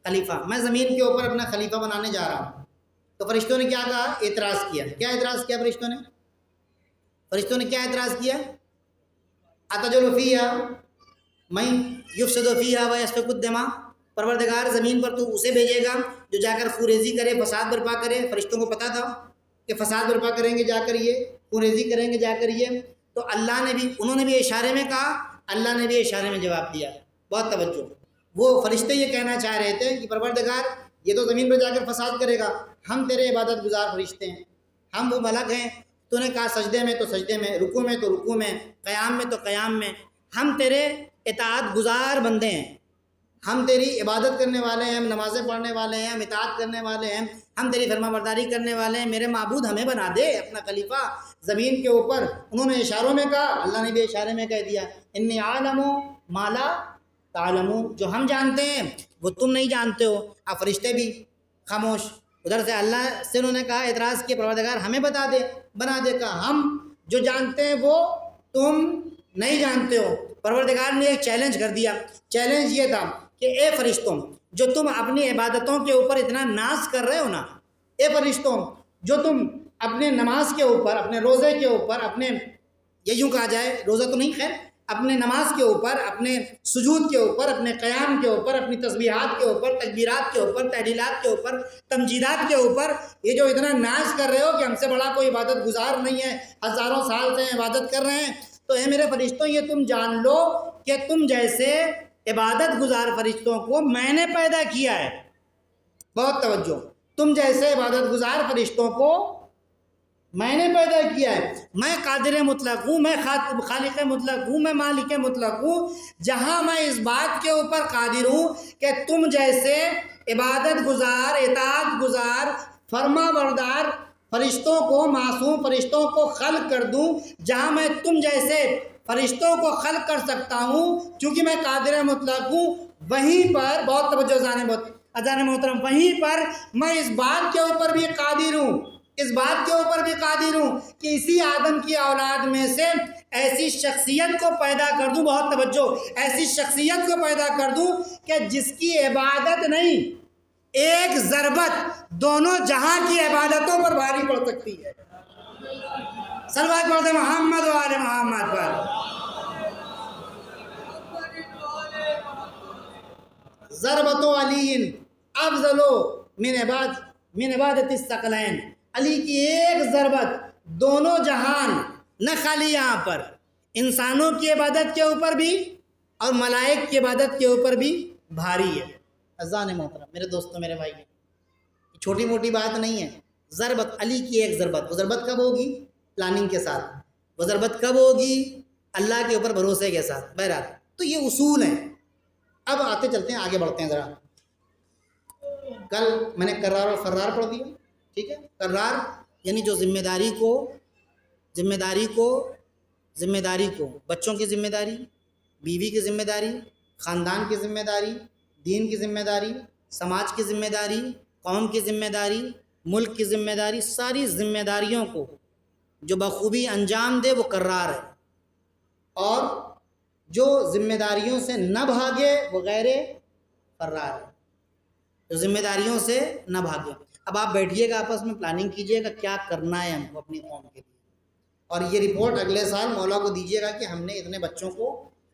خلیفہ، میں زمین کے اوپر اپنا خلیفہ بنانے جا رہا ہوں. تو فرشتوں نے کیا کہا؟ اعتراض کیا. کیا اعتراض کیا فرشتوں نے؟ فرشتوں نے کیا اعتراض کیا؟ اتجعل فیہا من یفسد فیہا ویسفک الدماء. پروردگار زمین پر تو اسے بھیجے گا جو جا کر خوریزی کرے، فساد برپا کرے. فرشتوں کو پتا تھا کہ فساد برپا کریں گے جا کر، یہ خوریزی کریں گے جا کر یہ. تو اللہ نے بھی، انہوں نے بھی اشارے میں کہا، اللہ نے بھی اشارے میں جواب دیا. بہت توجہ. وہ فرشتے یہ کہنا چاہ رہے تھے کہ پروردگار یہ تو زمین پر جا کر فساد کرے گا، ہم تیرے عبادت گزار فرشتے ہیں، ہم وہ ملک ہیں. تو نے کہا سجدے میں تو سجدے میں، رکوع میں تو رکوع میں، قیام میں تو قیام میں، ہم تیرے اطاعت گزار بندے ہیں، ہم تیری عبادت کرنے والے ہیں، ہم نمازیں پڑھنے والے ہیں، ہم اطاعت کرنے والے ہیں، ہم تیری فرما برداری کرنے والے ہیں. میرے معبود ہمیں بنا دے اپنا خلیفہ زمین کے اوپر. انہوں نے اشاروں میں کہا، اللہ نے بھی اشارے میں کہہ دیا انی عالم ما لا تعلمون. جو ہم جانتے ہیں وہ تم نہیں جانتے ہو. اب فرشتے بھی خاموش. ادھر سے اللہ سے انہوں نے کہا، اعتراض کیا، پروردگار ہمیں بتا دے، بنا دے. کہا ہم جو جانتے ہیں وہ تم نہیں جانتے ہو. پروردگار نے ایک چیلنج کر دیا. چیلنج یہ تھا کہ اے فرشتوں جو تم اپنی عبادتوں کے اوپر اتنا ناز کر رہے ہو نا، اے فرشتوں جو تم اپنے نماز کے اوپر، اپنے روزے کے اوپر، اپنے یہ یوں کہا جائے روزہ تو نہیں خیر، اپنے نماز کے اوپر، اپنے سجود کے اوپر، اپنے قیام کے اوپر، اپنی تسبیحات کے اوپر، تکبیرات کے اوپر، تحلیلات کے اوپر، تمجیدات کے اوپر یہ جو اتنا ناز کر رہے ہو کہ ہم سے بڑا کوئی عبادت گزار نہیں ہے، ہزاروں سال سے عبادت کر رہے ہیں، تو اے میرے فرشتوں یہ تم جان لو کہ تم جیسے عبادت گزار فرشتوں کو میں نے پیدا کیا ہے. بہت توجہ. تم جیسے عبادت گزار فرشتوں کو میں نے پیدا کیا ہے. میں قادر مطلق ہوں، میں خالق مطلق ہوں، میں مالک مطلق ہوں. جہاں میں اس بات کے اوپر قادر ہوں کہ تم جیسے عبادت گزار، اطاعت گزار، فرما بردار فرشتوں کو، معصوم فرشتوں کو خلق کر دوں، جہاں میں تم جیسے فرشتوں کو خلق کر سکتا ہوں کیونکہ میں قادر مطلق ہوں، وہیں پر بہت توجہ اذان محترم، وہیں پر میں اس بات کے اوپر بھی قادر ہوں، اس بات کے اوپر بھی قادر ہوں کہ اسی آدم کی اولاد میں سے ایسی شخصیت کو پیدا کر دوں. بہت توجہ. ایسی شخصیت کو پیدا کر دوں کہ جس کی عبادت نہیں، ایک ضربت دونوں جہاں کی عبادتوں پر بھاری پڑ سکتی ہے. صلوات پڑھتے محمد و آل محمد پر. ضربت علی افضل من عبادت الثقلین. علی کی ایک ضربت دونوں جہان، نہ خالی یہاں پر انسانوں کی عبادت کے اوپر بھی اور ملائک کی عبادت کے اوپر بھی بھاری ہے. اذان محترم میرے دوستوں، میرے بھائی، چھوٹی موٹی بات نہیں ہے. ضربت علی کی ایک ضربت. وہ ضربت کب ہوگی؟ پلاننگ کے ساتھ. وہ ضربت کب ہوگی؟ اللہ کے اوپر بھروسے کے ساتھ. بہرحال تو یہ اصول ہیں. اب آتے چلتے ہیں، آگے بڑھتے ہیں ذرا. کل میں نے کرار اور فرار پڑھ دیا، ٹھیک ہے. کرار یعنی جو ذمہ داری کو بچوں کی ذمہ داری، بیوی کی ذمہ داری، خاندان کی ذمہ داری، دین کی ذمہ داری، سماج کی ذمہ داری، قوم کی ذمہ داری، ملک کی ذمہ داری، ساری ذمہ داریوں کو جو بخوبی انجام دے وہ کرار ہے، اور جو ذمہ داریوں سے نہ بھاگے وہ غیر فرار ہے، جو ذمہ داریوں سے نہ بھاگے۔ اب آپ بیٹھیے گا، آپس میں پلاننگ کیجئے گا کیا کرنا ہے ہم کو اپنی قوم کے لیے، اور یہ رپورٹ اگلے سال مولا کو دیجیے گا کہ ہم نے اتنے بچوں کو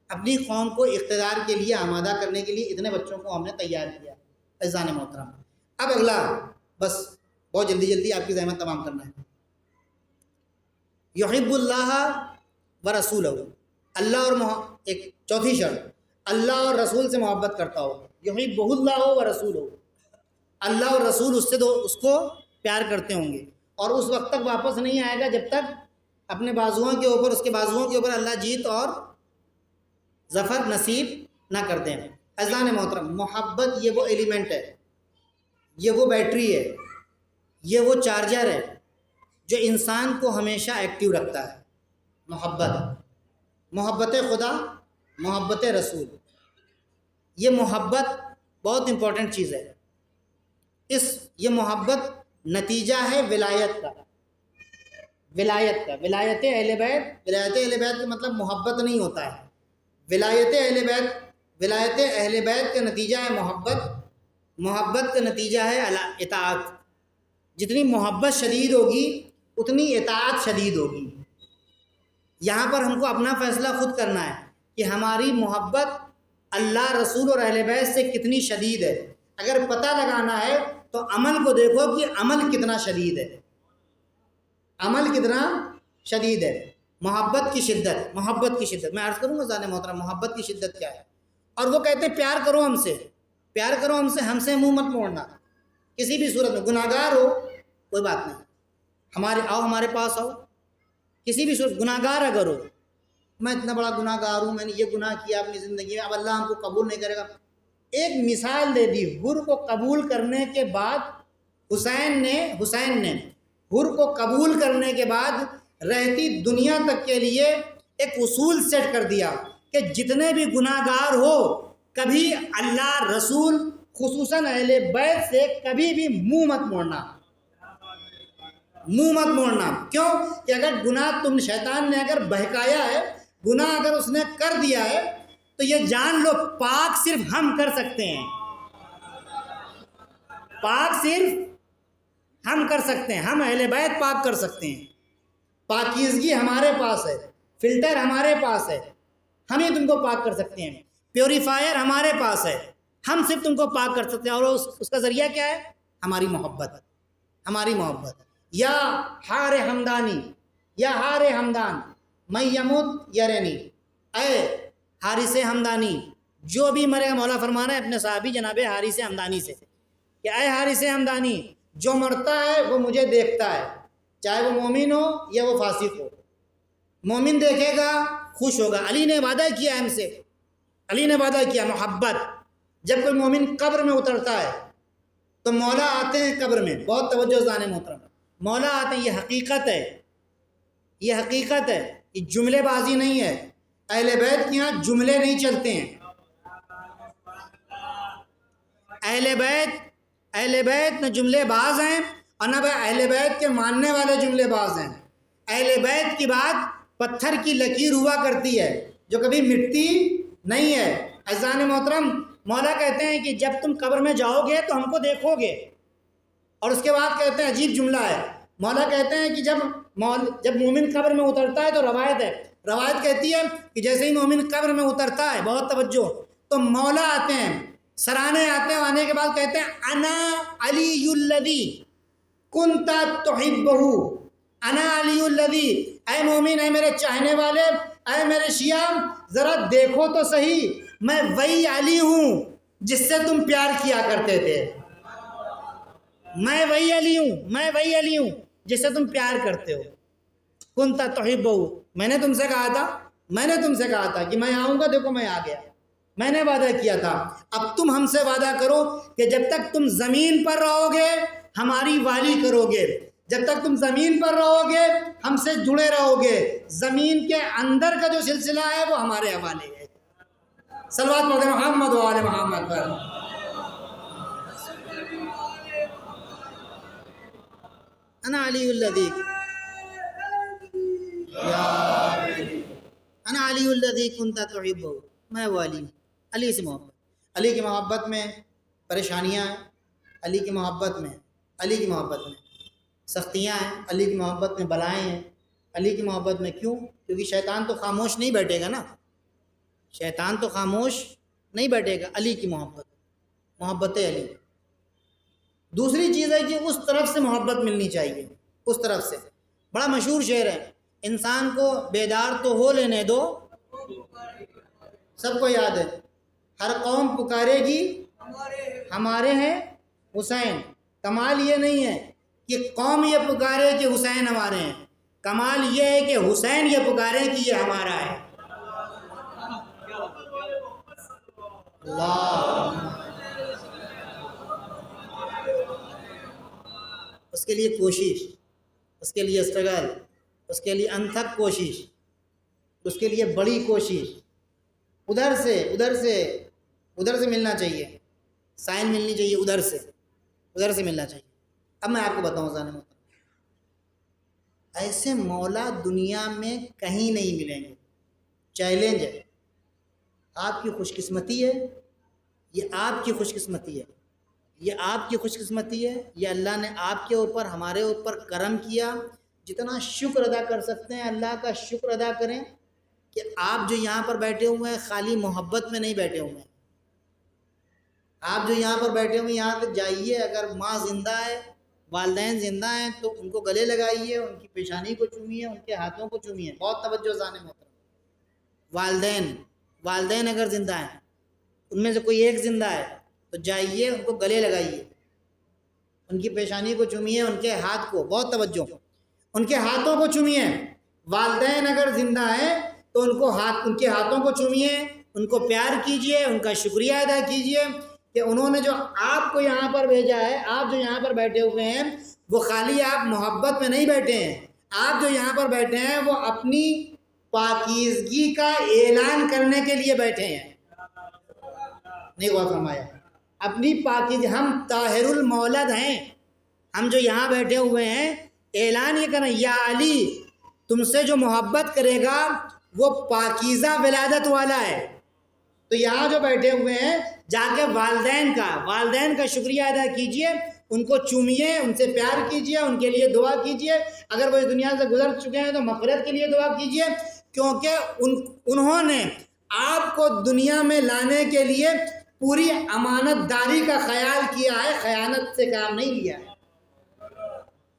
اپنی قوم کو اقتدار کے لیے آمادہ کرنے کے لیے اتنے بچوں کو ہم نے تیار کیا۔ عزیزان محترم، اب اگلا بس بہت جلدی آپ کی زحمت تمام کرنا ہے۔ یحب اللہ و رسولہ، اللہ اور ایک چوتھی شرط، اللہ اور رسول سے محبت کرتا ہو۔ یحبہ اللہ و رسولہ، اللہ اور رسول اس کو پیار کرتے ہوں گے، اور اس وقت تک واپس نہیں آئے گا جب تک اپنے بازوؤں کے اوپر، اس کے بازوؤں کے اوپر اللہ جیت اور ظفر نصیب نہ کرتے ہیں۔ عزیزان محترم، محبت یہ وہ ایلیمنٹ ہے، یہ وہ بیٹری ہے، یہ وہ چارجر ہے جو انسان کو ہمیشہ ایکٹیو رکھتا ہے۔ محبت خدا، محبت رسول، یہ محبت بہت امپورٹنٹ چیز ہے۔ یہ محبت نتیجہ ہے ولایت کا، ولایت اہل بیت کا مطلب محبت نہیں ہوتا ہے، ولایت اہل بیت کا نتیجہ ہے محبت کا نتیجہ ہے اطاعت۔ جتنی محبت شدید ہوگی اتنی اطاعت شدید ہوگی۔ یہاں پر ہم کو اپنا فیصلہ خود کرنا ہے کہ ہماری محبت اللہ، رسول اور اہل بیت سے کتنی شدید ہے۔ اگر پتہ لگانا ہے تو عمل کو دیکھو کہ عمل کتنا شدید ہے، محبت کی شدت میں عرض کروں گا ذات محترم محبت کی شدت کیا ہے۔ اور وہ کہتے ہیں پیار کرو ہم سے، ہم سے منہ مت موڑنا کسی بھی صورت میں۔ گناہ گار ہو کوئی بات نہیں، ہمارے پاس آؤ، کسی بھی صورت گناہ گار اگر ہو، میں اتنا بڑا گناہ گار ہوں، میں نے یہ گناہ کیا اپنی زندگی میں، اب اللہ ہم کو قبول نہیں کرے گا۔ ایک مثال دے دی، حر کو قبول کرنے کے بعد حسین نے حر کو قبول کرنے کے بعد رہتی دنیا تک کے لیے ایک اصول سیٹ کر دیا کہ جتنے بھی گناہ گار ہو کبھی اللہ، رسول، خصوصاً اہل بیت سے کبھی بھی منہ مت موڑنا۔ کیوں کہ اگر گناہ شیطان نے اگر بہکایا ہے، گناہ اگر اس نے کر دیا ہے تو یہ جان لو پاک صرف ہم کر سکتے ہیں، ہم اہل بیت پاک کر سکتے ہیں۔ پاکیزگی ہمارے پاس ہے، فلٹر ہمارے پاس ہے، ہم ہی تم کو پاک کر سکتے ہیں، پیوریفائر ہمارے پاس ہے، ہم صرف تم کو پاک کر سکتے ہیں۔ اور اس کا ذریعہ کیا ہے؟ ہماری محبت۔ یا ہار ہمدان میں یموت یرنی، اے حارث ہمدانی جو بھی مرے گا، مولا فرمانا ہے اپنے صحابی جناب حارث ہمدانی سے کہ اے حارث ہمدانی جو مرتا ہے وہ مجھے دیکھتا ہے، چاہے وہ مومن ہو یا وہ فاسق ہو، مومن دیکھے گا خوش ہوگا۔ علی نے وعدہ کیا ہم سے، محبت۔ جب کوئی مومن قبر میں اترتا ہے تو مولا آتے ہیں قبر میں، بہت توجہ زانے محترم، مولا آتے ہیں، یہ حقیقت ہے، یہ جملے بازی نہیں ہے۔ اہل بیت کے یہاں جملے نہیں چلتے ہیں، اہل بیت نہ جملے باز ہیں اور نہ اہل بیت کے ماننے والے جملے باز ہیں۔ اہل بیت کی بات پتھر کی لکیر ہوا کرتی ہے جو کبھی مٹتی نہیں ہے۔ عزیزان محترم، مولا کہتے ہیں کہ جب تم قبر میں جاؤ گے تو ہم کو دیکھو گے، اور اس کے بعد کہتے ہیں عجیب جملہ ہے، مولا کہتے ہیں کہ جب مومن قبر میں اترتا ہے تو روایت کہتی ہے کہ جیسے ہی مومن قبر میں اترتا ہے، بہت توجہ، تو مولا آتے ہیں، سرانے آتے ہیں، آنے کے بعد کہتے ہیں انا علی الذی کنت تحبہ، انا علی الذی، اے مومن، اے میرے چاہنے والے، اے میرے شیعہ، ذرا دیکھو تو صحیح، میں وہی علی ہوں جس سے تم پیار کیا کرتے تھے، میں وہی علی ہوں جس سے تم پیار کرتے ہو۔ کنت تحبہ، میں نے تم سے کہا تھا کہ میں آؤں گا، دیکھو میں آ گیا، میں نے وعدہ کیا تھا۔ اب تم ہم سے وعدہ کرو کہ جب تک تم زمین پر رہو گے ہماری والی کرو گے، جب تک تم زمین پر رہو گے ہم سے جڑے رہو گے، زمین کے اندر کا جو سلسلہ ہے وہ ہمارے حوالے ہے۔ صلوات پڑھتے محمد و آل محمد پر۔ انا علی الذی انا علی الذی کنت تحبہ، میں وہ علی ہوں، علی سے محبت، علی کی محبت میں پریشانیاں ہیں، علی کی محبت میں، علی کی محبت میں سختیاں ہیں، علی کی محبت میں بلائیں ہیں، علی کی محبت میں کیوں؟ کیونکہ شیطان تو خاموش نہیں بیٹھے گا نا، شیطان تو خاموش نہیں بیٹھے گا، علی کی محبت، محبت علی۔ دوسری چیز ہے کہ اس طرف سے محبت ملنی چاہیے، اس طرف سے۔ بڑا مشہور شعر ہے، انسان کو بیدار تو ہو لینے دو، سب کو یاد ہے، ہر قوم پکارے گی ہمارے ہیں حسین۔ کمال یہ نہیں ہے کہ قوم یہ پکارے کہ حسین ہمارے ہیں، کمال یہ ہے کہ حسین یہ پکارے کہ یہ ہمارا ہے۔ اللہ، اس کے لیے کوشش، اس کے لیے اسٹرگل، اس کے لیے انتھک کوشش، اس کے لیے بڑی کوشش، ادھر سے ملنا چاہیے، سائن ملنی چاہیے ادھر سے ملنا چاہیے۔ اب میں آپ کو بتاؤں ذہن میں، ایسے مولا دنیا میں کہیں نہیں ملیں گے، چیلنج ہے، آپ کی خوش قسمتی ہے، یہ آپ کی خوش قسمتی ہے، یہ آپ کی خوش قسمتی ہے، یہ اللہ نے آپ کے اوپر ہمارے اوپر کرم کیا۔ جتنا شکر ادا کر سکتے ہیں اللہ کا شکر ادا کریں کہ آپ جو یہاں پر بیٹھے ہوئے ہیں خالی محبت میں نہیں بیٹھے ہوئے ہیں، آپ جو یہاں پر بیٹھے ہوئے ہیں یہاں تک جائیے، اگر ماں زندہ ہے، والدین زندہ ہیں تو ان کو گلے لگائیے، ان کی پیشانی کو چومیے، ان کے ہاتھوں کو چومیے، بہت توجہ ذہن محترم۔ والدین اگر زندہ ہیں، ان میں سے کوئی ایک زندہ ہے تو جائیے ان کو گلے لگائیے، ان کی پیشانی کو چومیے، ان کے ہاتھ کو، بہت توجہ، ان کے ہاتھوں کو چومیے۔ والدین اگر زندہ ہیں تو ان کے ہاتھوں کو چومیے، ان کو پیار کیجئے، ان کا شکریہ ادا کیجئے کہ انہوں نے جو آپ کو یہاں پر بھیجا ہے، آپ جو یہاں پر بیٹھے ہوئے ہیں وہ خالی آپ محبت میں نہیں بیٹھے ہیں، آپ جو یہاں پر بیٹھے ہیں وہ اپنی پاکیزگی کا اعلان کرنے کے لیے بیٹھے ہیں۔ نہیں غور فرمایا، اپنی پاکیزگی، ہم طاہر المولد ہیں، ہم جو یہاں بیٹھے ہوئے ہیں اعلان یہ کریں، یا علی تم سے جو محبت کرے گا وہ پاکیزہ ولادت والا ہے۔ تو یہاں جو بیٹھے ہوئے ہیں جا کے والدین کا شکریہ ادا کیجئے، ان کو چومیے، ان سے پیار کیجئے، ان کے لیے دعا کیجئے، اگر وہ اس دنیا سے گزر چکے ہیں تو مغفرت کے لیے دعا کیجئے، کیونکہ انہوں نے آپ کو دنیا میں لانے کے لیے پوری امانت داری کا خیال کیا ہے، خیانت سے کام نہیں لیا ہے۔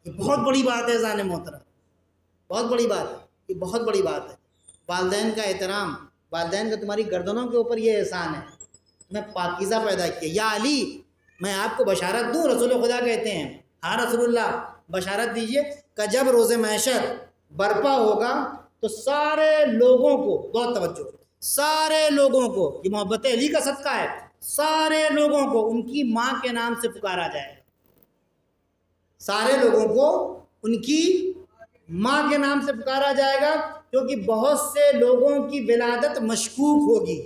یہ بہت بڑی بات ہے ذہن محترم، بہت بڑی بات ہے، یہ بہت بڑی بات ہے۔ والدین کا احترام، والدین کا تمہاری گردنوں کے اوپر یہ احسان ہے، تمہیں پاکیزہ پیدا کیا۔ یا علی میں آپ کو بشارت دوں، رسول خدا کہتے ہیں، ہاں رسول اللہ بشارت دیجئے کہ جب روز محشر برپا ہوگا تو سارے لوگوں کو، بہت توجہ، سارے لوگوں کو، یہ محبت علی کا صدقہ ہے، سارے لوگوں کو ان کی ماں کے نام سے پکارا جائے گا، سارے لوگوں کو ان کی ماں کے نام سے پکارا جائے گا، کیونکہ بہت سے لوگوں کی ولادت مشکوک ہوگی،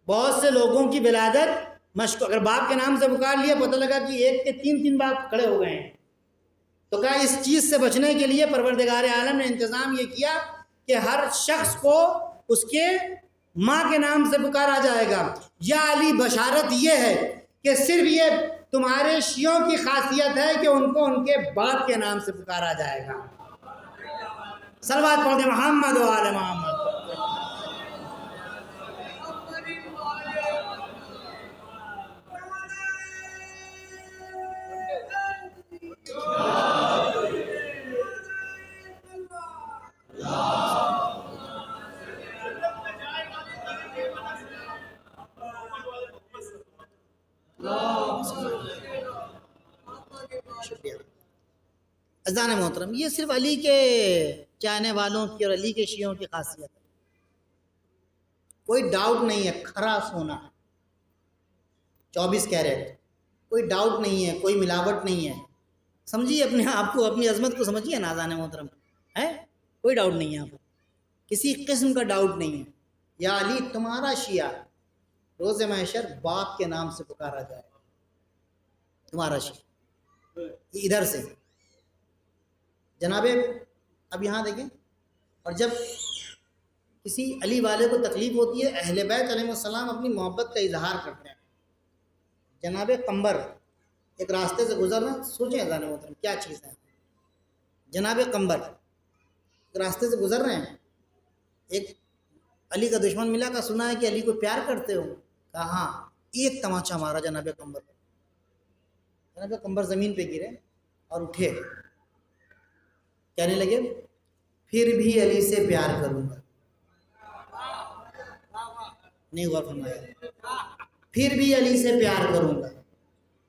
بہت سے لوگوں کی ولادت مشکوک، اگر باپ کے نام سے پکار لیا پتہ لگا کہ ایک کے تین باپ کھڑے ہو گئے ہیں، تو کہا اس چیز سے بچنے کے لیے پروردگار عالم نے انتظام یہ کیا کہ ہر شخص کو اس کے ماں کے نام سے پکارا جائے گا۔ یا علی بشارت یہ ہے کہ صرف یہ تمہارے شیعوں کی خاصیت ہے کہ ان کو ان کے باپ کے نام سے پکارا جائے گا۔ صلوات پڑھتے محمد و آل محمد۔ شکریہ عزیزان محترم، یہ صرف علی کے چاہنے والوں کی اور علی کے شیعوں کی خاصیت ہے، کوئی ڈاؤٹ نہیں ہے، کھرا سونا 24 کیرٹ، کوئی ڈاؤٹ نہیں ہے، کوئی ملاوٹ نہیں ہے، سمجھیے اپنے آپ کو، اپنی عظمت کو سمجھیے نازان محترم ہے، کوئی ڈاؤٹ نہیں ہے آپ کو، کسی قسم کا ڈاؤٹ نہیں ہے۔ یا علی تمہارا شیعہ روز محشر باپ کے نام سے پکارا جائے گا، تمہارا شیعہ ادھر سے جناب۔ اب یہاں دیکھیں، اور جب کسی علی والے کو تکلیف ہوتی ہے، اہل بیت علیہ السلام اپنی محبت کا اظہار کرتے ہیں۔ جناب قمبر ایک راستے سے گزرنا، سوچیں اذان محترم کیا چیز ہے۔ جناب قمبر ایک راستے سے گزر رہے ہیں، ایک علی کا دشمن ملا، کا سنا ہے کہ علی کو پیار کرتے ہو، کہا ہاں، ایک تماچا مارا جناب قمبر۔ جناب قمبر زمین پہ گرے اور اٹھے، کہنے لگے پھر بھی علی سے پیار کروں گا۔ نہیں غور فرمایا، پھر بھی علی سے پیار کروں گا۔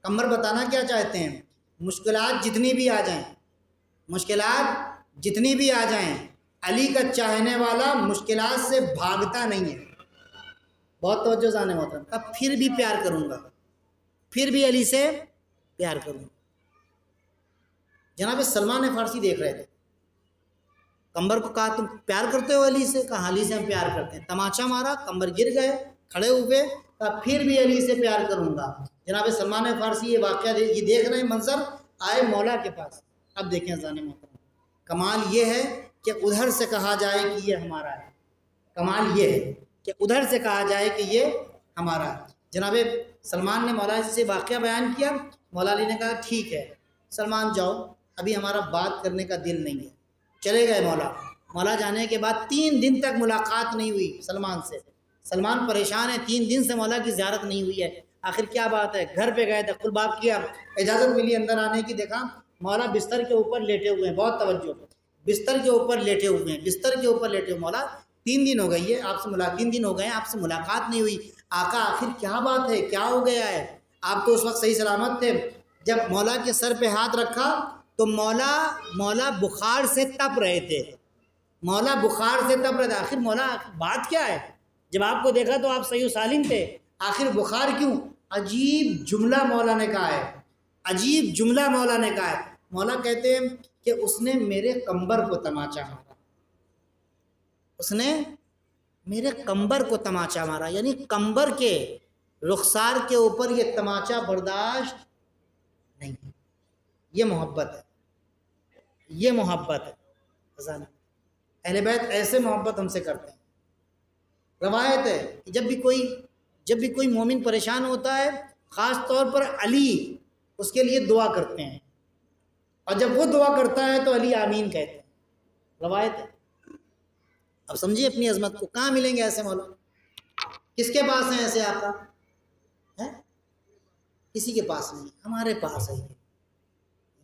قمر بتانا کیا چاہتے ہیں؟ مشکلات جتنی بھی آ جائیں، مشکلات جتنی بھی آ جائیں، علی کا چاہنے والا مشکلات سے بھاگتا نہیں ہے۔ بہت توجہ جانے محترم، اب پھر بھی پیار کروں گا، پھر بھی علی سے پیار کروں گا۔ جناب سلمان فارسی دیکھ رہے تھے، قمبر کو کہا تم پیار کرتے ہو علی سے؟ کہا علی سے ہم پیار کرتے ہیں۔ تماچا مارا، قمبر گر گئے، کھڑے ہوئے، کہا پھر بھی علی سے پیار کروں گا۔ جناب سلمان فارسی یہ واقعہ یہ دیکھ رہے ہیں، منظر آئے مولا کے پاس۔ اب دیکھیں اذان محترم، کمال یہ ہے کہ ادھر سے کہا جائے کہ یہ ہمارا ہے، کمال یہ ہے کہ ادھر سے کہا جائے کہ یہ ہمارا ہے۔ جناب سلمان نے مولا سے واقعہ بیان کیا، مولا علی نے کہا ٹھیک ہے سلمان جاؤ، ابھی ہمارا بات کرنے کا دل نہیں ہے۔ چلے گئے مولا۔ مولا جانے کے بعد 3 دن تک ملاقات نہیں ہوئی سلمان سے۔ سلمان پریشان ہے، 3 دن سے مولا کی زیارت نہیں ہوئی ہے، آخر کیا بات ہے؟ گھر پہ گئے، دخل باب کیا، اجازت ملی اندر آنے کی، دیکھا مولا بستر کے اوپر لیٹے ہوئے ہیں۔ بہت توجہ، بستر کے اوپر لیٹے ہوئے ہیں، بستر کے اوپر لیٹے ہوئے۔ مولا 3 دن ہو گئی ہے آپ سے 3 دن ہو گئے ہیں آپ سے ملاقات نہیں ہوئی، آقا آخر کیا بات ہے، کیا ہو گیا ہے؟ آپ تو اس وقت صحیح سلامت تھے۔ جب مولا کے سر پہ ہاتھ رکھا تو مولا بخار سے تپ رہے تھے، مولا بخار سے تپ رہے تھے۔ آخر مولا بات کیا ہے؟ جب آپ کو دیکھا تو آپ صحیح و سالم تھے، آخر بخار کیوں؟ عجیب جملہ مولا نے کہا ہے، عجیب جملہ مولا نے کہا ہے۔ مولا کہتے ہیں کہ اس نے میرے قمبر کو تماچا مارا، اس نے میرے قمبر کو تماچا مارا، یعنی قمبر کے رخسار کے اوپر یہ تماچا برداشت نہیں۔ یہ محبت ہے، یہ محبت ہے۔ اہل بیت ایسے محبت ہم سے کرتے ہیں۔ روایت ہے کہ جب بھی کوئی مومن پریشان ہوتا ہے، خاص طور پر علی اس کے لیے دعا کرتے ہیں، اور جب وہ دعا کرتا ہے تو علی آمین کہتے ہیں۔ روایت ہے۔ اب سمجھیے اپنی عظمت کو، کہاں ملیں گے ایسے مولا؟ کس کے پاس ہیں ایسے آقا؟ کسی کے پاس نہیں، ہمارے پاس ہے۔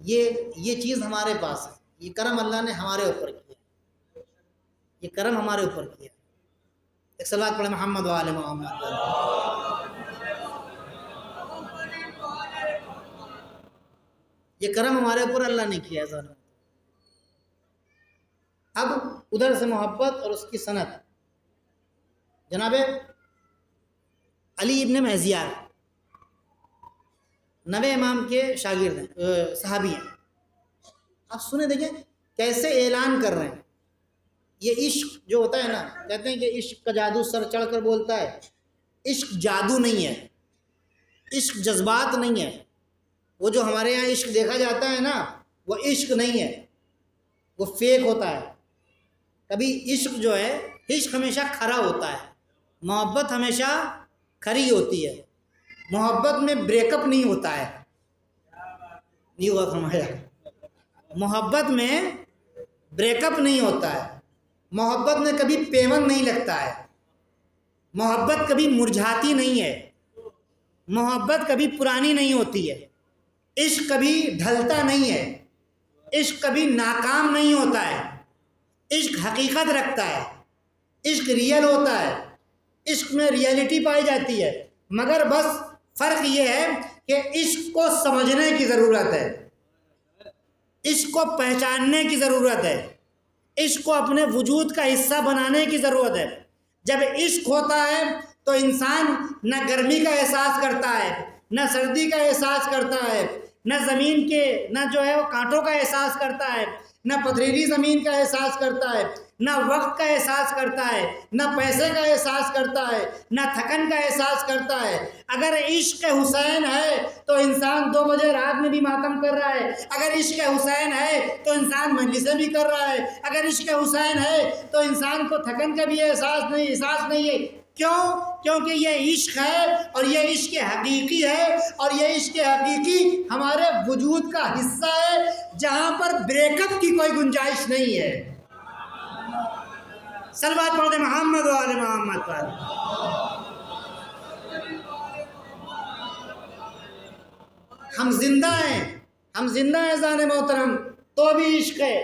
یہ چیز ہمارے پاس ہے، یہ کرم اللہ نے ہمارے اوپر کیا، یہ کرم ہمارے اوپر کیا۔ ایک صلوات پڑھیں محمد وآل محمد۔ یہ کرم ہمارے اوپر اللہ نے کیا ہے۔ اب ادھر سے محبت اور اس کی صنعت۔ جناب علی ابن مہزیار 9 امام کے شاگرد ہیں، صحابی ہیں۔ آپ سنیں دیکھیں کیسے اعلان کر رہے ہیں۔ یہ عشق جو ہوتا ہے نا، کہتے ہیں کہ عشق کا جادو سر چڑھ کر بولتا ہے۔ عشق جادو نہیں ہے، عشق جذبات نہیں ہے۔ وہ جو ہمارے یہاں عشق دیکھا جاتا ہے نا، وہ عشق نہیں ہے، وہ فیک ہوتا ہے۔ کبھی عشق جو ہے، عشق ہمیشہ کھرا ہوتا ہے، محبت ہمیشہ کھری ہوتی ہے۔ محبت میں بریک اپ نہیں ہوتا ہے، نہیں ہوا فرمایا، محبت میں بریک اپ نہیں ہوتا ہے، محبت میں کبھی پیون نہیں لگتا ہے، محبت کبھی مرجھاتی نہیں ہے، محبت کبھی پرانی نہیں ہوتی ہے، عشق کبھی ڈھلتا نہیں ہے، عشق کبھی ناکام نہیں ہوتا ہے، عشق حقیقت رکھتا ہے، عشق ریئل ہوتا ہے، عشق میں ریئلٹی پائی جاتی ہے۔ مگر بس فرق یہ ہے کہ عشق کو سمجھنے کی ضرورت ہے، عشق کو پہچاننے کی ضرورت ہے، عشق کو اپنے وجود کا حصہ بنانے کی ضرورت ہے۔ جب عشق ہوتا ہے تو انسان نہ گرمی کا احساس کرتا ہے، نہ سردی کا احساس کرتا ہے، نہ زمین کے نہ جو ہے وہ کانٹوں کا احساس کرتا ہے، نہ پتھریلی زمین کا احساس کرتا ہے، نہ وقت کا احساس کرتا ہے، نہ پیسے کا احساس کرتا ہے، نہ تھکن کا احساس کرتا ہے۔ اگر عشق حسین ہے تو انسان 2 بجے رات میں بھی ماتم کر رہا ہے، اگر عشق حسین ہے تو انسان مجلسیں بھی کر رہا ہے، اگر عشق حسین ہے تو انسان کو تھکن کا بھی احساس نہیں ہے۔ کیوں؟ کیونکہ یہ عشق ہے اور یہ عشق حقیقی ہے، اور یہ عشق حقیقی ہمارے وجود کا حصہ ہے، جہاں پر بریک اپ کی کوئی گنجائش نہیں ہے۔ صلوات پڑھ دیں محمد و آل محمد پر۔ ہم زندہ ہیں زان محترم تو بھی عشق ہے،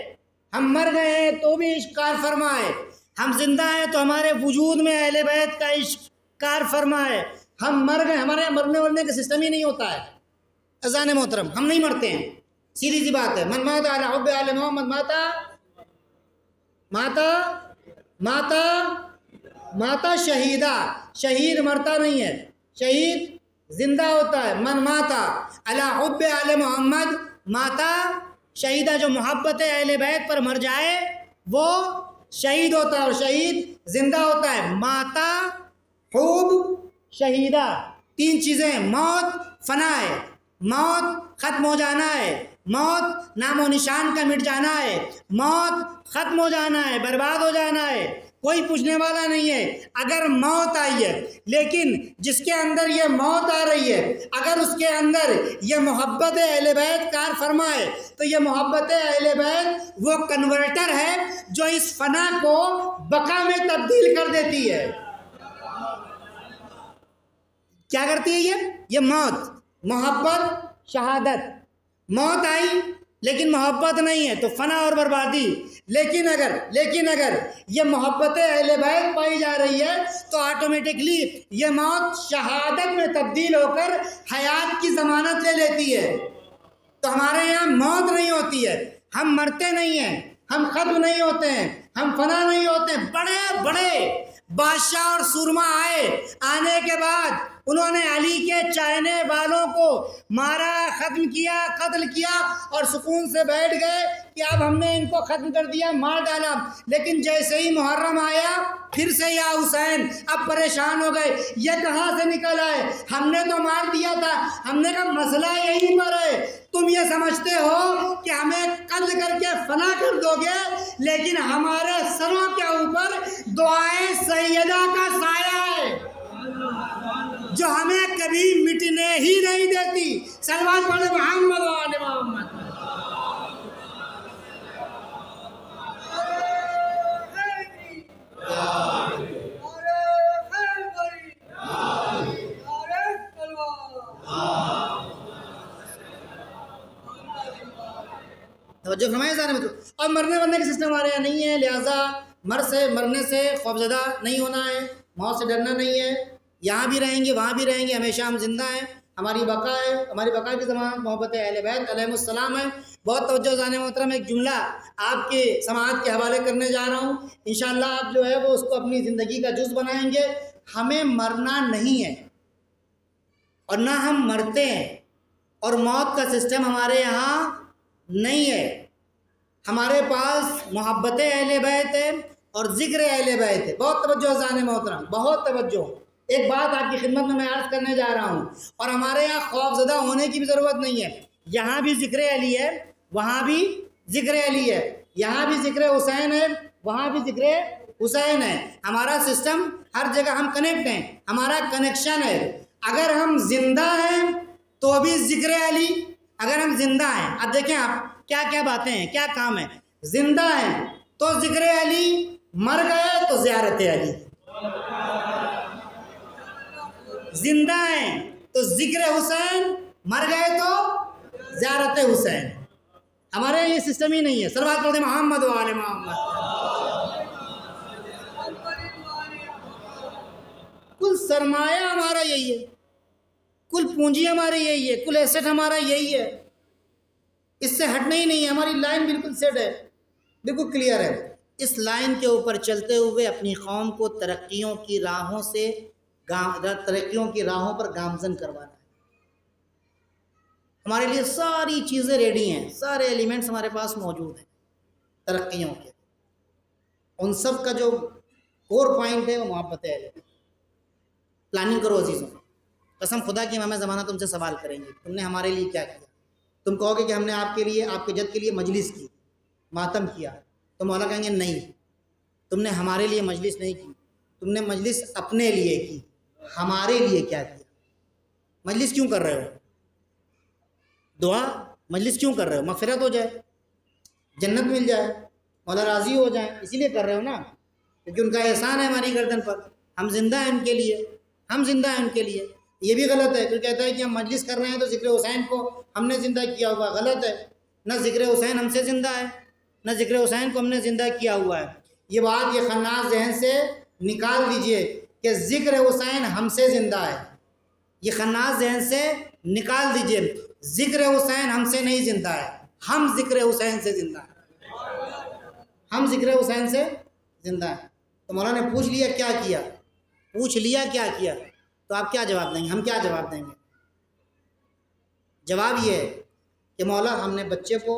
ہم مر گئے ہیں تو بھی عشق کار فرما ہے۔ ہم زندہ ہیں تو ہمارے وجود میں اہل بیت کا عشق کار فرما ہے۔ ہم مر گئے، ہمارے مرنے ورنے کا سسٹم ہی نہیں ہوتا ہے اذان محترم، ہم نہیں مرتے ہیں، سیدھی سی بات ہے۔ من مات علی حب آل محمد ماتا شہیدہ، شہید مرتا نہیں ہے، شہید زندہ ہوتا ہے۔ من ماتا علی حب آل محمد ماتا شہیدہ، جو محبت اہل بیت پر مر جائے وہ شہید ہوتا ہے، اور شہید زندہ ہوتا ہے۔ ماتا حب شہیدہ، 3 چیزیں ہیں، موت فنا ہے، موت ختم ہو جانا ہے، موت نام و نشان کا مٹ جانا ہے، موت ختم ہو جانا ہے، برباد ہو جانا ہے، کوئی پوچھنے والا نہیں ہے۔ اگر موت آئی ہے، لیکن جس کے اندر یہ موت آ رہی ہے، اگر اس کے اندر یہ محبت اہل بیت کار فرمائے تو یہ محبت اہل بیت وہ کنورٹر ہے جو اس فنا کو بقا میں تبدیل کر دیتی ہے۔ کیا کرتی ہے یہ موت، محبت شہادت، موت آئی لیکن محبت نہیں ہے تو فنا اور بربادی۔ لیکن اگر یہ محبت اہل بیت پائی جا رہی ہے تو آٹومیٹکلی یہ موت شہادت میں تبدیل ہو کر حیات کی ضمانت لے لیتی ہے۔ تو ہمارے یہاں موت نہیں ہوتی ہے، ہم مرتے نہیں ہیں، ہم ختم نہیں ہوتے ہیں، ہم فنا نہیں ہوتے ہیں۔ بڑے بڑے بادشاہ اور سورما آنے کے بعد انہوں نے علی کے چاہنے والوں کو مارا، ختم کیا، قتل کیا، اور سکون سے بیٹھ گئے کہ اب ہم نے ان کو ختم کر دیا، مار ڈالا۔ لیکن جیسے ہی محرم آیا پھر سے یا حسین، اب پریشان ہو گئے، یہ کہاں سے نکل آئے، ہم نے تو مار دیا تھا۔ ہم نے کہا مسئلہ یہی پر ہے، تم یہ سمجھتے ہو کہ ہمیں قتل کر کے فنا کر دو گے، لیکن ہمارے سروں کے اوپر دعائیں سیدہ کا سایہ ہے جو ہمیں کبھی مٹنے ہی نہیں دیتی۔ صلوات پڑھیں محمد و آل محمد۔ توجہ فرمائیں ذرا مطلب، اور مرنے کے سسٹم ہمارے یہاں نہیں ہے، لہٰذا مرنے سے خوفزدہ نہیں ہونا ہے، موت سے ڈرنا نہیں ہے۔ یہاں بھی رہیں گے وہاں بھی رہیں گے، ہمیشہ ہم زندہ ہیں، ہماری بقا ہے، ہماری بقا کی ضمانت محبت اہل بیت علیہم السلام ہے۔ بہت توجہ ذہن محترم، ایک جملہ آپ کے سماعت کے حوالے کرنے جا رہا ہوں، انشاءاللہ آپ جو ہے وہ اس کو اپنی زندگی کا جز بنائیں گے۔ ہمیں مرنا نہیں ہے اور نہ ہم مرتے ہیں، اور موت کا سسٹم ہمارے یہاں نہیں ہے۔ ہمارے پاس محبت اہل بیت ہے اور ذکر اہل بیت ہے۔ بہت توجہ ذہن محترم، بہت توجہ۔ ایک بات آپ کی خدمت میں عرض کرنے جا رہا ہوں، اور ہمارے یہاں خوف زدہ ہونے کی بھی ضرورت نہیں ہے۔ یہاں بھی ذکر علی ہے، وہاں بھی ذکر علی ہے، یہاں بھی ذکر حسین ہے، وہاں بھی ذکر حسین ہے۔ ہمارا سسٹم ہر جگہ، ہم کنیکٹ ہیں، ہمارا کنیکشن ہے۔ اگر ہم زندہ ہیں تو بھی ذکر علی، اگر ہم زندہ ہیں، اب دیکھیں آپ کیا کیا باتیں ہیں، کیا کام ہے۔ زندہ ہیں تو ذکر علی، مر گئے تو زیارت علی۔ زندہ ہیں تو ذکر حسین، مر گئے تو زیارت حسین۔ ہمارے یہ سسٹم ہی نہیں ہے۔ صلوات پڑھیں محمد و آل محمد۔ کل سرمایہ ہمارا یہی ہے، کل پونجی ہماری یہی ہے، کل ایسٹ ہمارا یہی ہے، اس سے ہٹنا ہی نہیں ہے۔ ہماری لائن بالکل سیٹ ہے، بالکل کلیئر ہے۔ اس لائن کے اوپر چلتے ہوئے اپنی قوم کو ترقیوں کی راہوں پر گامزن کروانا ہے۔ ہمارے لیے ساری چیزیں ریڈی ہیں، سارے ایلیمنٹس ہمارے پاس موجود ہیں ترقیوں کے. ان سب کا جو کور پوائنٹ ہے وہ محبت اہل بیت. پلاننگ کرو عزیزوں، قسم خدا کی امام زمانہ تم سے سوال کریں گے تم نے ہمارے لیے کیا کیا. تم کہو گے کہ ہم نے آپ کے لیے، آپ کے جد کے لیے مجلس کی، ماتم کیا. تو مولا کہیں گے نہیں، تم نے ہمارے لیے مجلس نہیں کی، تم نے مجلس اپنے لیے کی. ہمارے لیے کیا کیا؟ مجلس کیوں کر رہے ہو؟ دعا. مجلس کیوں کر رہے ہو؟ مغفرت ہو جائے، جنت مل جائے، مولا راضی ہو جائیں، اسی لیے کر رہے ہو نا، کیونکہ ان کا احسان ہے ہماری گردن پر. ہم زندہ ہیں ان کے لیے، ہم زندہ ہیں ان کے لیے. یہ بھی غلط ہے، کوئی کہتا ہے کہ ہم مجلس کر رہے ہیں تو ذکر حسین کو ہم نے زندہ کیا ہوا. غلط ہے، نہ ذکر حسین ہم سے زندہ ہے، نہ ذکر حسین کو ہم نے زندہ کیا ہوا ہے. یہ بات یہ خناس ذہن سے نکال دیجئے کہ ذکر حسین ہم سے زندہ ہے. یہ خناس ذہن سے نکال دیجئے، ذکر حسین ہم سے نہیں زندہ ہے، ہم ذکر حسین سے زندہ ہیں. ہم ذکر حسین سے زندہ ہیں. تو مولا نے پوچھ لیا کیا کیا، پوچھ لیا کیا کیا، تو آپ کیا جواب دیں گے؟ ہم کیا جواب دیں گے؟ جواب یہ ہے کہ مولا ہم نے بچے کو،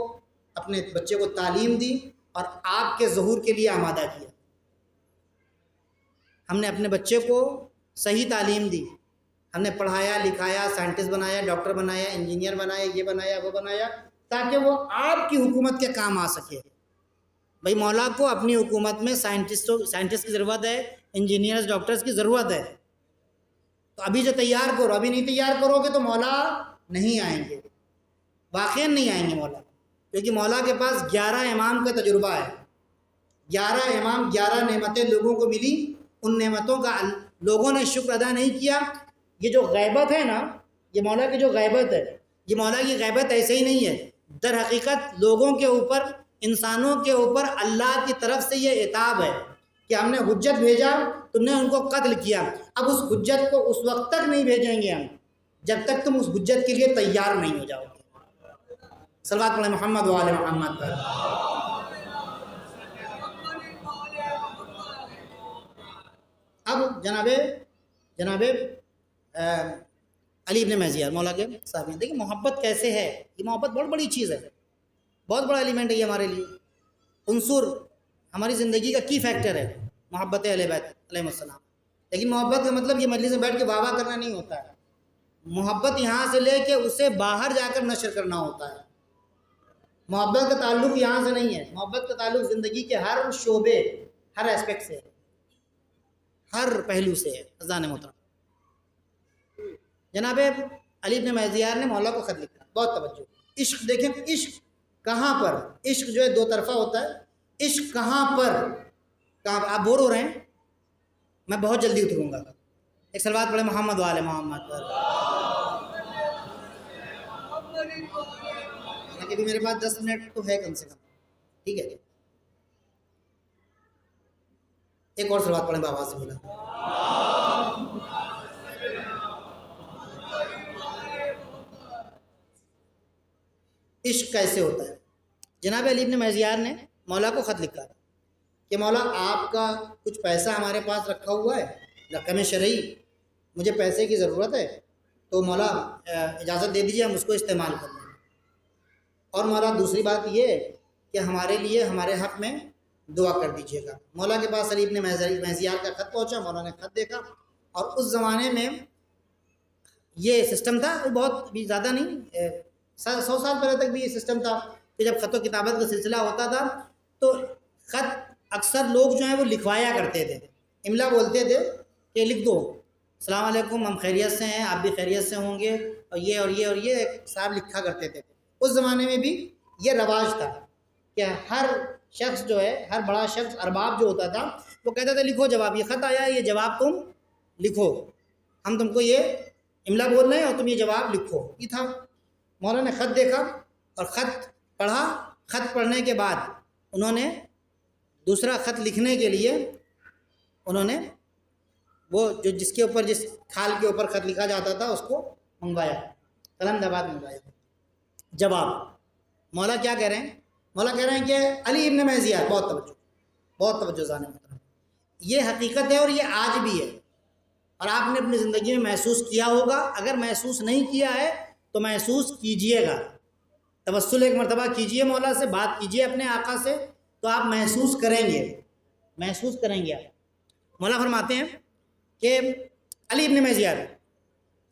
اپنے بچے کو تعلیم دی اور آپ کے ظہور کے لیے آمادہ کیا. ہم نے اپنے بچے کو صحیح تعلیم دی، ہم نے پڑھایا لکھایا، سائنٹسٹ بنایا، ڈاکٹر بنایا، انجینئر بنایا، یہ بنایا وہ بنایا، تاکہ وہ آپ کی حکومت کے کام آ سکے. بھائی مولا کو اپنی حکومت میں سائنٹسٹ کی ضرورت ہے، انجینئرز ڈاکٹرز کی ضرورت ہے. تو ابھی جو تیار کرو، ابھی نہیں تیار کرو گے تو مولا نہیں آئیں گے، واقعی نہیں آئیں گے مولا. کیونکہ مولا کے پاس 11 امام کا تجربہ ہے. 11 امام، 11 نعمتیں لوگوں کو ملی، ان نعمتوں کا لوگوں نے شکر ادا نہیں کیا. یہ جو غیبت ہے نا، یہ مولا کی جو غیبت ہے، یہ مولا کی غیبت ایسے ہی نہیں ہے. در حقیقت لوگوں کے اوپر، انسانوں کے اوپر اللہ کی طرف سے یہ عتاب ہے کہ ہم نے حجت بھیجا، تم نے ان کو قتل کیا. اب اس حجت کو اس وقت تک نہیں بھیجیں گے ہم جب تک تم اس حجت کے لیے تیار نہیں ہو جاؤ گے. صلوات پڑھیں محمد و آل محمد پر. اب جناب علی ابن مہزیار مولا کے صاحب، دیکھیں محبت کیسے ہے. یہ محبت بہت بڑی چیز ہے، بہت بڑا ایلیمنٹ ہے یہ ہمارے لیے. عنصر ہماری زندگی کا کی فیکٹر ہے محبت اہل بیت علیہ السلام. لیکن محبت کا مطلب یہ مجلس میں بیٹھ کے واہ واہ کرنا نہیں ہوتا ہے. محبت یہاں سے لے کے اسے باہر جا کر نشر کرنا ہوتا ہے. محبت کا تعلق یہاں سے نہیں ہے، محبت کا تعلق زندگی کے ہر شعبے، ہر ایسپیکٹ سے، ہر پہلو سے ہے. اذان محترم، جناب علی ابن مہزیار نے مولا کو خط لکھا. بہت توجہ. عشق دیکھیں، عشق کہاں پر، عشق جو ہے دو طرفہ ہوتا ہے. عشق کہاں پر، کہاں؟ آپ بور ہو رہے ہیں، میں بہت جلدی اتروں گا. ایک صلوات پڑھیں محمد و آل محمد پر. حالانکہ بھی میرے پاس 10 منٹ تو ہے کم سے کم، ٹھیک ہے. ایک اور صلوات پڑھیں بابا سے بولا. عشق کیسے ہوتا ہے؟ جناب علی ابن مہزیار نے مولا کو خط لکھا کہ مولا آپ کا کچھ پیسہ ہمارے پاس رکھا ہوا ہے، رقم شرعی، مجھے پیسے کی ضرورت ہے، تو مولا اجازت دے دیجیے ہم اس کو استعمال کر لیں. اور مولا دوسری بات یہ ہے کہ ہمارے لیے، ہمارے حق میں دعا کر دیجیے گا. مولا کے پاس علی ابن مہزیار کا خط پہنچا. مولا نے خط دیکھا، اور اس زمانے میں یہ سسٹم تھا، بہت بھی زیادہ نہیں، 100 سال پہلے تک بھی یہ سسٹم تھا کہ جب خط و کتابت کا سلسلہ ہوتا تھا تو خط اکثر لوگ جو ہیں وہ لکھوایا کرتے تھے. املا بولتے تھے کہ لکھ دو السلام علیکم، ہم خیریت سے ہیں، آپ بھی خیریت سے ہوں گے، اور یہ اور یہ اور یہ صاحب لکھا کرتے تھے. اس زمانے میں بھی یہ رواج تھا کہ ہر شخص جو ہے، ہر بڑا شخص، ارباب جو ہوتا تھا، وہ کہتا تھا لکھو جواب، یہ خط آیا ہے، یہ جواب تم لکھو، ہم تم کو یہ املا بول رہے ہیں اور تم یہ جواب لکھو. یہ تھا. مولا نے خط دیکھا اور خط پڑھا. خط پڑھنے کے بعد انہوں نے دوسرا خط لکھنے کے لیے انہوں نے وہ جو جس کے اوپر، جس کھال کے اوپر خط لکھا جاتا تھا اس کو منگوایا، قلم دباد منگوایا. جواب مولا کیا کہہ رہے ہیں؟ مولا کہہ رہے ہیں کہ علی ابن مہزیار، بہت توجہ، بہت توجہ ذہن میں، یہ حقیقت ہے اور یہ آج بھی ہے، اور آپ نے اپنی زندگی میں محسوس کیا ہوگا. اگر محسوس نہیں کیا ہے تو محسوس کیجئے گا. توسل ایک مرتبہ کیجئے مولا سے، بات کیجئے اپنے آقا سے، تو آپ محسوس کریں گے، محسوس کریں گے. مولا فرماتے ہیں کہ علی ابن میزیار،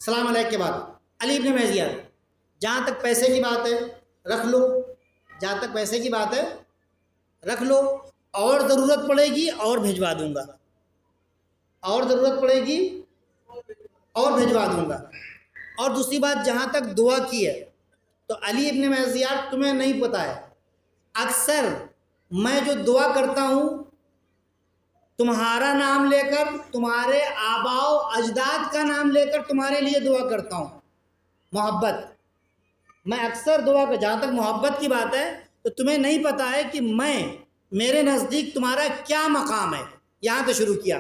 سلام علیہ کے بعد علی ابن میزیار، جہاں تک پیسے کی بات ہے رکھ لو، جہاں تک پیسے کی بات ہے رکھ لو، اور ضرورت پڑے گی اور بھجوا دوں گا، اور ضرورت پڑے گی اور بھجوا دوں گا. اور دوسری بات جہاں تک دعا کی ہے تو علی ابن میزیار تمہیں نہیں پتہ ہے، اکثر میں جو دعا کرتا ہوں تمہارا نام لے کر، تمہارے آباء و اجداد کا نام لے کر تمہارے لیے دعا کرتا ہوں. محبت، میں اکثر دعا کر، جہاں تک محبت کی بات ہے تو تمہیں نہیں پتہ ہے کہ میرے نزدیک تمہارا کیا مقام ہے. یہاں سے شروع کیا،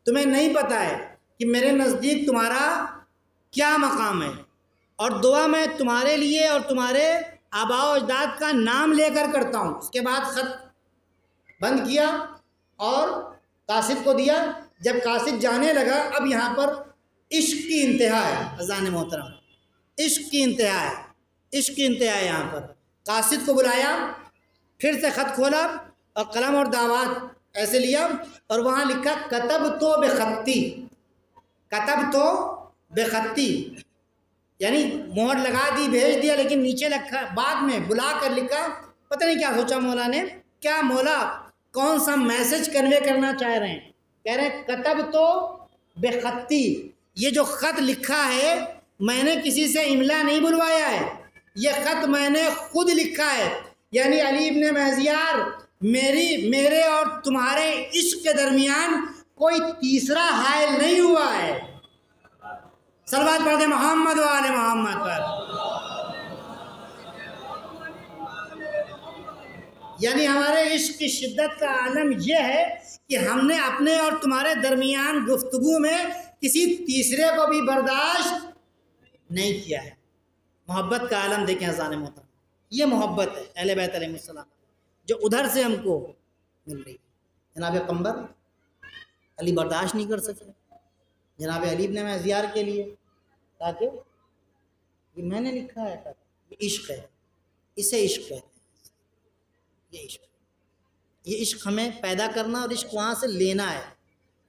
تمہیں نہیں پتہ ہے کہ میرے نزدیک تمہارا کیا مقام ہے، اور دعا میں تمہارے لیے اور تمہارے آباء و اجداد کا نام لے کر کرتا ہوں. اس کے بعد خط بند کیا اور قاصد کو دیا. جب قاصد جانے لگا، اب یہاں پر عشق کی انتہا ہے اذان محترم، عشق کی انتہا ہے، عشق کی انتہا ہے. یہاں پر قاصد کو بلایا، پھر سے خط کھولا اور قلم اور دعوات ایسے لیا اور وہاں لکھا کتب تو بخطی، کتب تو بخطی، یعنی مہر لگا دی، بھیج دیا، لیکن نیچے لکھا، بعد میں بلا کر لکھا. پتہ نہیں کیا سوچا مولا نے، کیا مولا کون سا میسج کنوے کرنا چاہ رہے ہیں. کہہ رہے ہیں کتب تو بخطی، یہ جو خط لکھا ہے میں نے کسی سے املا نہیں بلوایا ہے، یہ خط میں نے خود لکھا ہے. یعنی علی ابن میزیار، میرے اور تمہارے عشق کے درمیان کوئی تیسرا حائل نہیں ہوا ہے. صلوات پڑھ دیں محمد و آل محمد پر. یعنی ہمارے عشق کی شدت کا عالم یہ ہے کہ ہم نے اپنے اور تمہارے درمیان گفتگو میں کسی تیسرے کو بھی برداشت نہیں کیا ہے. محبت کا عالم دیکھیں اذان محترم، یہ محبت ہے اہل بیت علیہ السلام جو ادھر سے ہم کو مل رہی ہے. جناب قمبر علی برداشت نہیں کر سکے جناب علی ابن میزیار کے لیے، تاکہ یہ میں نے لکھا ہے، یہ عشق ہے، اسے عشق کہتے ہیں. یہ عشق، یہ عشق ہمیں پیدا کرنا اور عشق وہاں سے لینا ہے.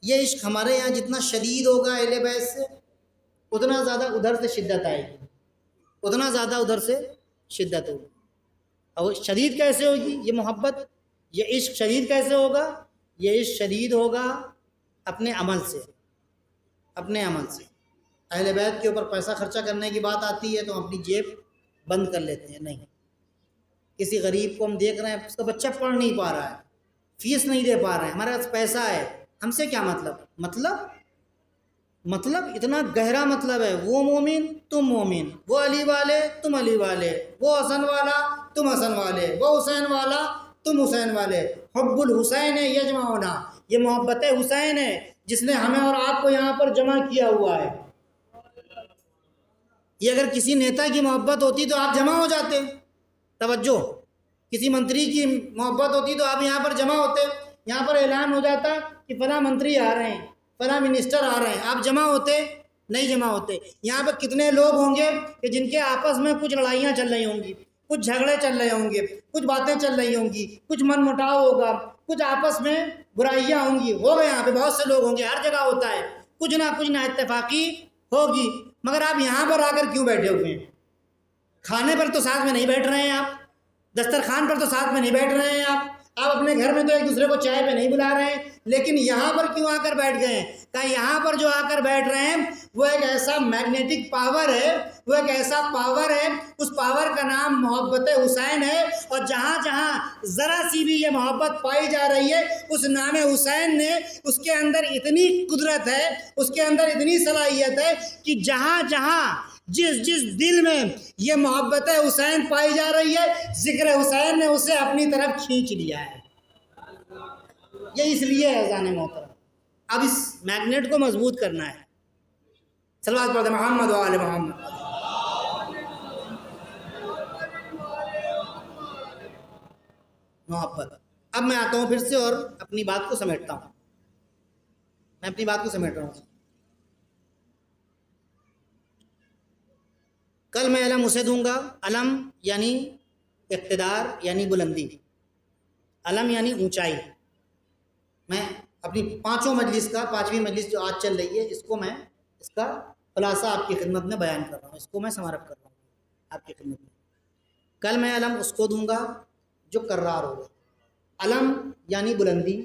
یہ عشق ہمارے یہاں جتنا شدید ہوگا اہل بیت سے، اتنا زیادہ ادھر سے شدت آئے گی، اتنا زیادہ ادھر سے شدت ہوگی. اور شدید کیسے ہوگی یہ محبت، یہ عشق شدید کیسے ہوگا؟ یہ عشق شدید ہوگا اپنے عمل سے، اپنے عمل سے. اہل بیت کے اوپر پیسہ خرچہ کرنے کی بات آتی ہے تو ہم اپنی جیب بند کر لیتے ہیں. نہیں، کسی غریب کو ہم دیکھ رہے ہیں اس کا بچہ پڑھ نہیں پا رہا ہے، فیس نہیں دے پا رہے ہیں، ہمارے پاس پیسہ ہے، ہم سے کیا مطلب اتنا گہرا مطلب ہے. وہ مومن تم مومن، وہ علی والے تم علی والے، وہ حسن والا تم حسن والے، وہ حسین والا تم حسین والے. حب الحسین یجمعنا، یہ محبت حسین ہے جس نے ہمیں اور آپ کو یہاں پر جمع کیا ہوا ہے. یہ اگر کسی نیتا کی محبت ہوتی تو آپ جمع ہو جاتے. توجہ، کسی منتری کی محبت ہوتی تو آپ یہاں پر جمع ہوتے، یہاں پر اعلان ہو جاتا کہ فلاں منتری آ رہے ہیں، فلاں منسٹر آ رہے ہیں، آپ جمع ہوتے؟ نہیں جمع ہوتے. یہاں پر کتنے لوگ ہوں گے کہ جن کے آپس میں کچھ لڑائیاں چل رہی ہوں گی، کچھ جھگڑے چل رہے ہوں گے، کچھ باتیں چل رہی ہوں گی، کچھ من مٹاؤ ہوگا، کچھ آپس میں برائیاں ہوں گی. ہو گئے یہاں پہ بہت سے لوگ ہوں گے، ہر جگہ ہوتا ہے، کچھ نہ اتفاقی ہوگی. مگر آپ یہاں پر آ کر کیوں بیٹھے ہوئے ہیں؟ کھانے پر تو ساتھ میں نہیں بیٹھ رہے ہیں آپ، دسترخوان پر تو ساتھ میں نہیں بیٹھ رہے ہیں آپ اپنے گھر میں تو ایک دوسرے کو چائے پہ نہیں بلا رہے ہیں، لیکن یہاں پر کیوں آ کر بیٹھ گئے ہیں؟ کہ یہاں پر جو آ کر بیٹھ رہے ہیں وہ ایک ایسا میگنیٹک پاور ہے، وہ ایک ایسا پاور ہے، اس پاور کا نام محبت حسین ہے. اور جہاں جہاں ذرا سی بھی یہ محبت پائی جا رہی ہے، اس نام حسین نے، اس کے اندر اتنی قدرت ہے، اس کے اندر اتنی صلاحیت ہے کہ جہاں جہاں جس دل میں یہ محبت حسین پائی جا رہی ہے، ذکر حسین نے اسے اپنی طرف کھینچ لیا ہے. یہ اس لیے ہے اذان محترم. اب اس میگنیٹ کو مضبوط کرنا ہے. صلوات پڑھتے محمد و آل محمد. محبت. اب میں آتا ہوں پھر سے اور اپنی بات کو سمیٹتا ہوں. میں اپنی بات کو سمیٹ رہا ہوں. کل میں علم اسے دوں گا. علم یعنی اقتدار یعنی بلندی، علم یعنی اونچائی. میں اپنی پانچویں مجلس جو آج چل رہی ہے اس کا خلاصہ آپ کی خدمت میں بیان کر رہا ہوں، اس کو میں سمرپ کر رہا ہوں آپ کی خدمت میں. کل میں علم اس کو دوں گا جو کرار ہوگا. علم یعنی بلندی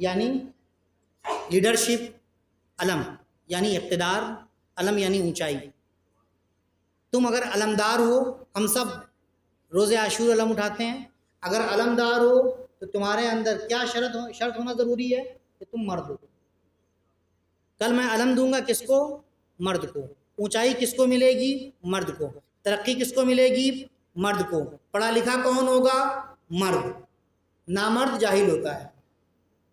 یعنی لیڈرشپ، علم یعنی اقتدار، علم یعنی اونچائی. تم اگر علمدار ہو، ہم سب روز عاشور علم اٹھاتے ہیں، اگر علمدار ہو تو تمہارے اندر کیا شرط ہونا ضروری ہے کہ تم مرد ہو. کل میں علم دوں گا کس کو؟ مرد کو. اونچائی کس کو ملے گی؟ مرد کو. ترقی کس کو ملے گی؟ مرد کو. پڑھا لکھا کون ہوگا؟ مرد. نامرد جاہل ہوتا ہے.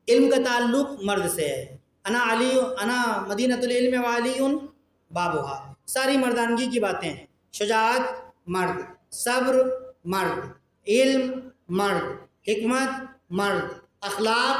علم کا تعلق مرد سے ہے. انا مدینۃ العلم وعلی بابھا. ساری مردانگی کی باتیں ہیں. شجاعت مرد، صبر مرد، علم مرد، حکمت مرد، اخلاق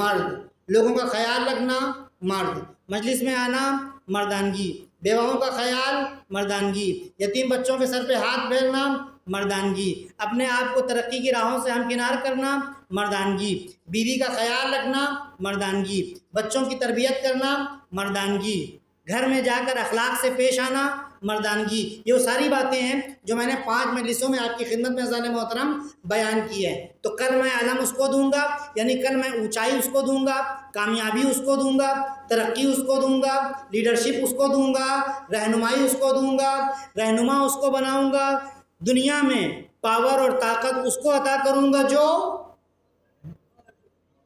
مرد، لوگوں کا خیال رکھنا مرد، مجلس میں آنا مردانگی، بیواؤں کا خیال مردانگی، یتیم بچوں کے سر پہ ہاتھ پھیرنا مردانگی، اپنے آپ کو ترقی کی راہوں سے ہمکنار کرنا مردانگی، بیوی کا خیال رکھنا مردانگی، بچوں کی تربیت کرنا مردانگی، گھر میں جا کر اخلاق سے پیش آنا مردانگی. یہ وہ ساری باتیں ہیں جو میں نے 5 مجلسوں میں آپ کی خدمت میں اذان محترم بیان کی ہے. تو کل میں علم اس کو دوں گا، یعنی کل میں اونچائی اس کو دوں گا، کامیابی اس کو دوں گا، ترقی اس کو دوں گا، لیڈرشپ اس کو دوں گا، رہنمائی اس کو دوں گا، رہنما اس کو بناؤں گا. دنیا میں پاور اور طاقت اس کو عطا کروں گا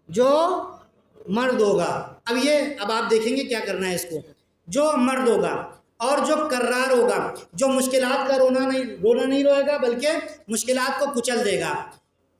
جو مرد ہوگا. اب آپ دیکھیں گے کیا کرنا ہے اس کو. جو مرد ہوگا اور جو کرار ہوگا، جو مشکلات کا رونا نہیں روئے گا بلکہ مشکلات کو کچل دے گا،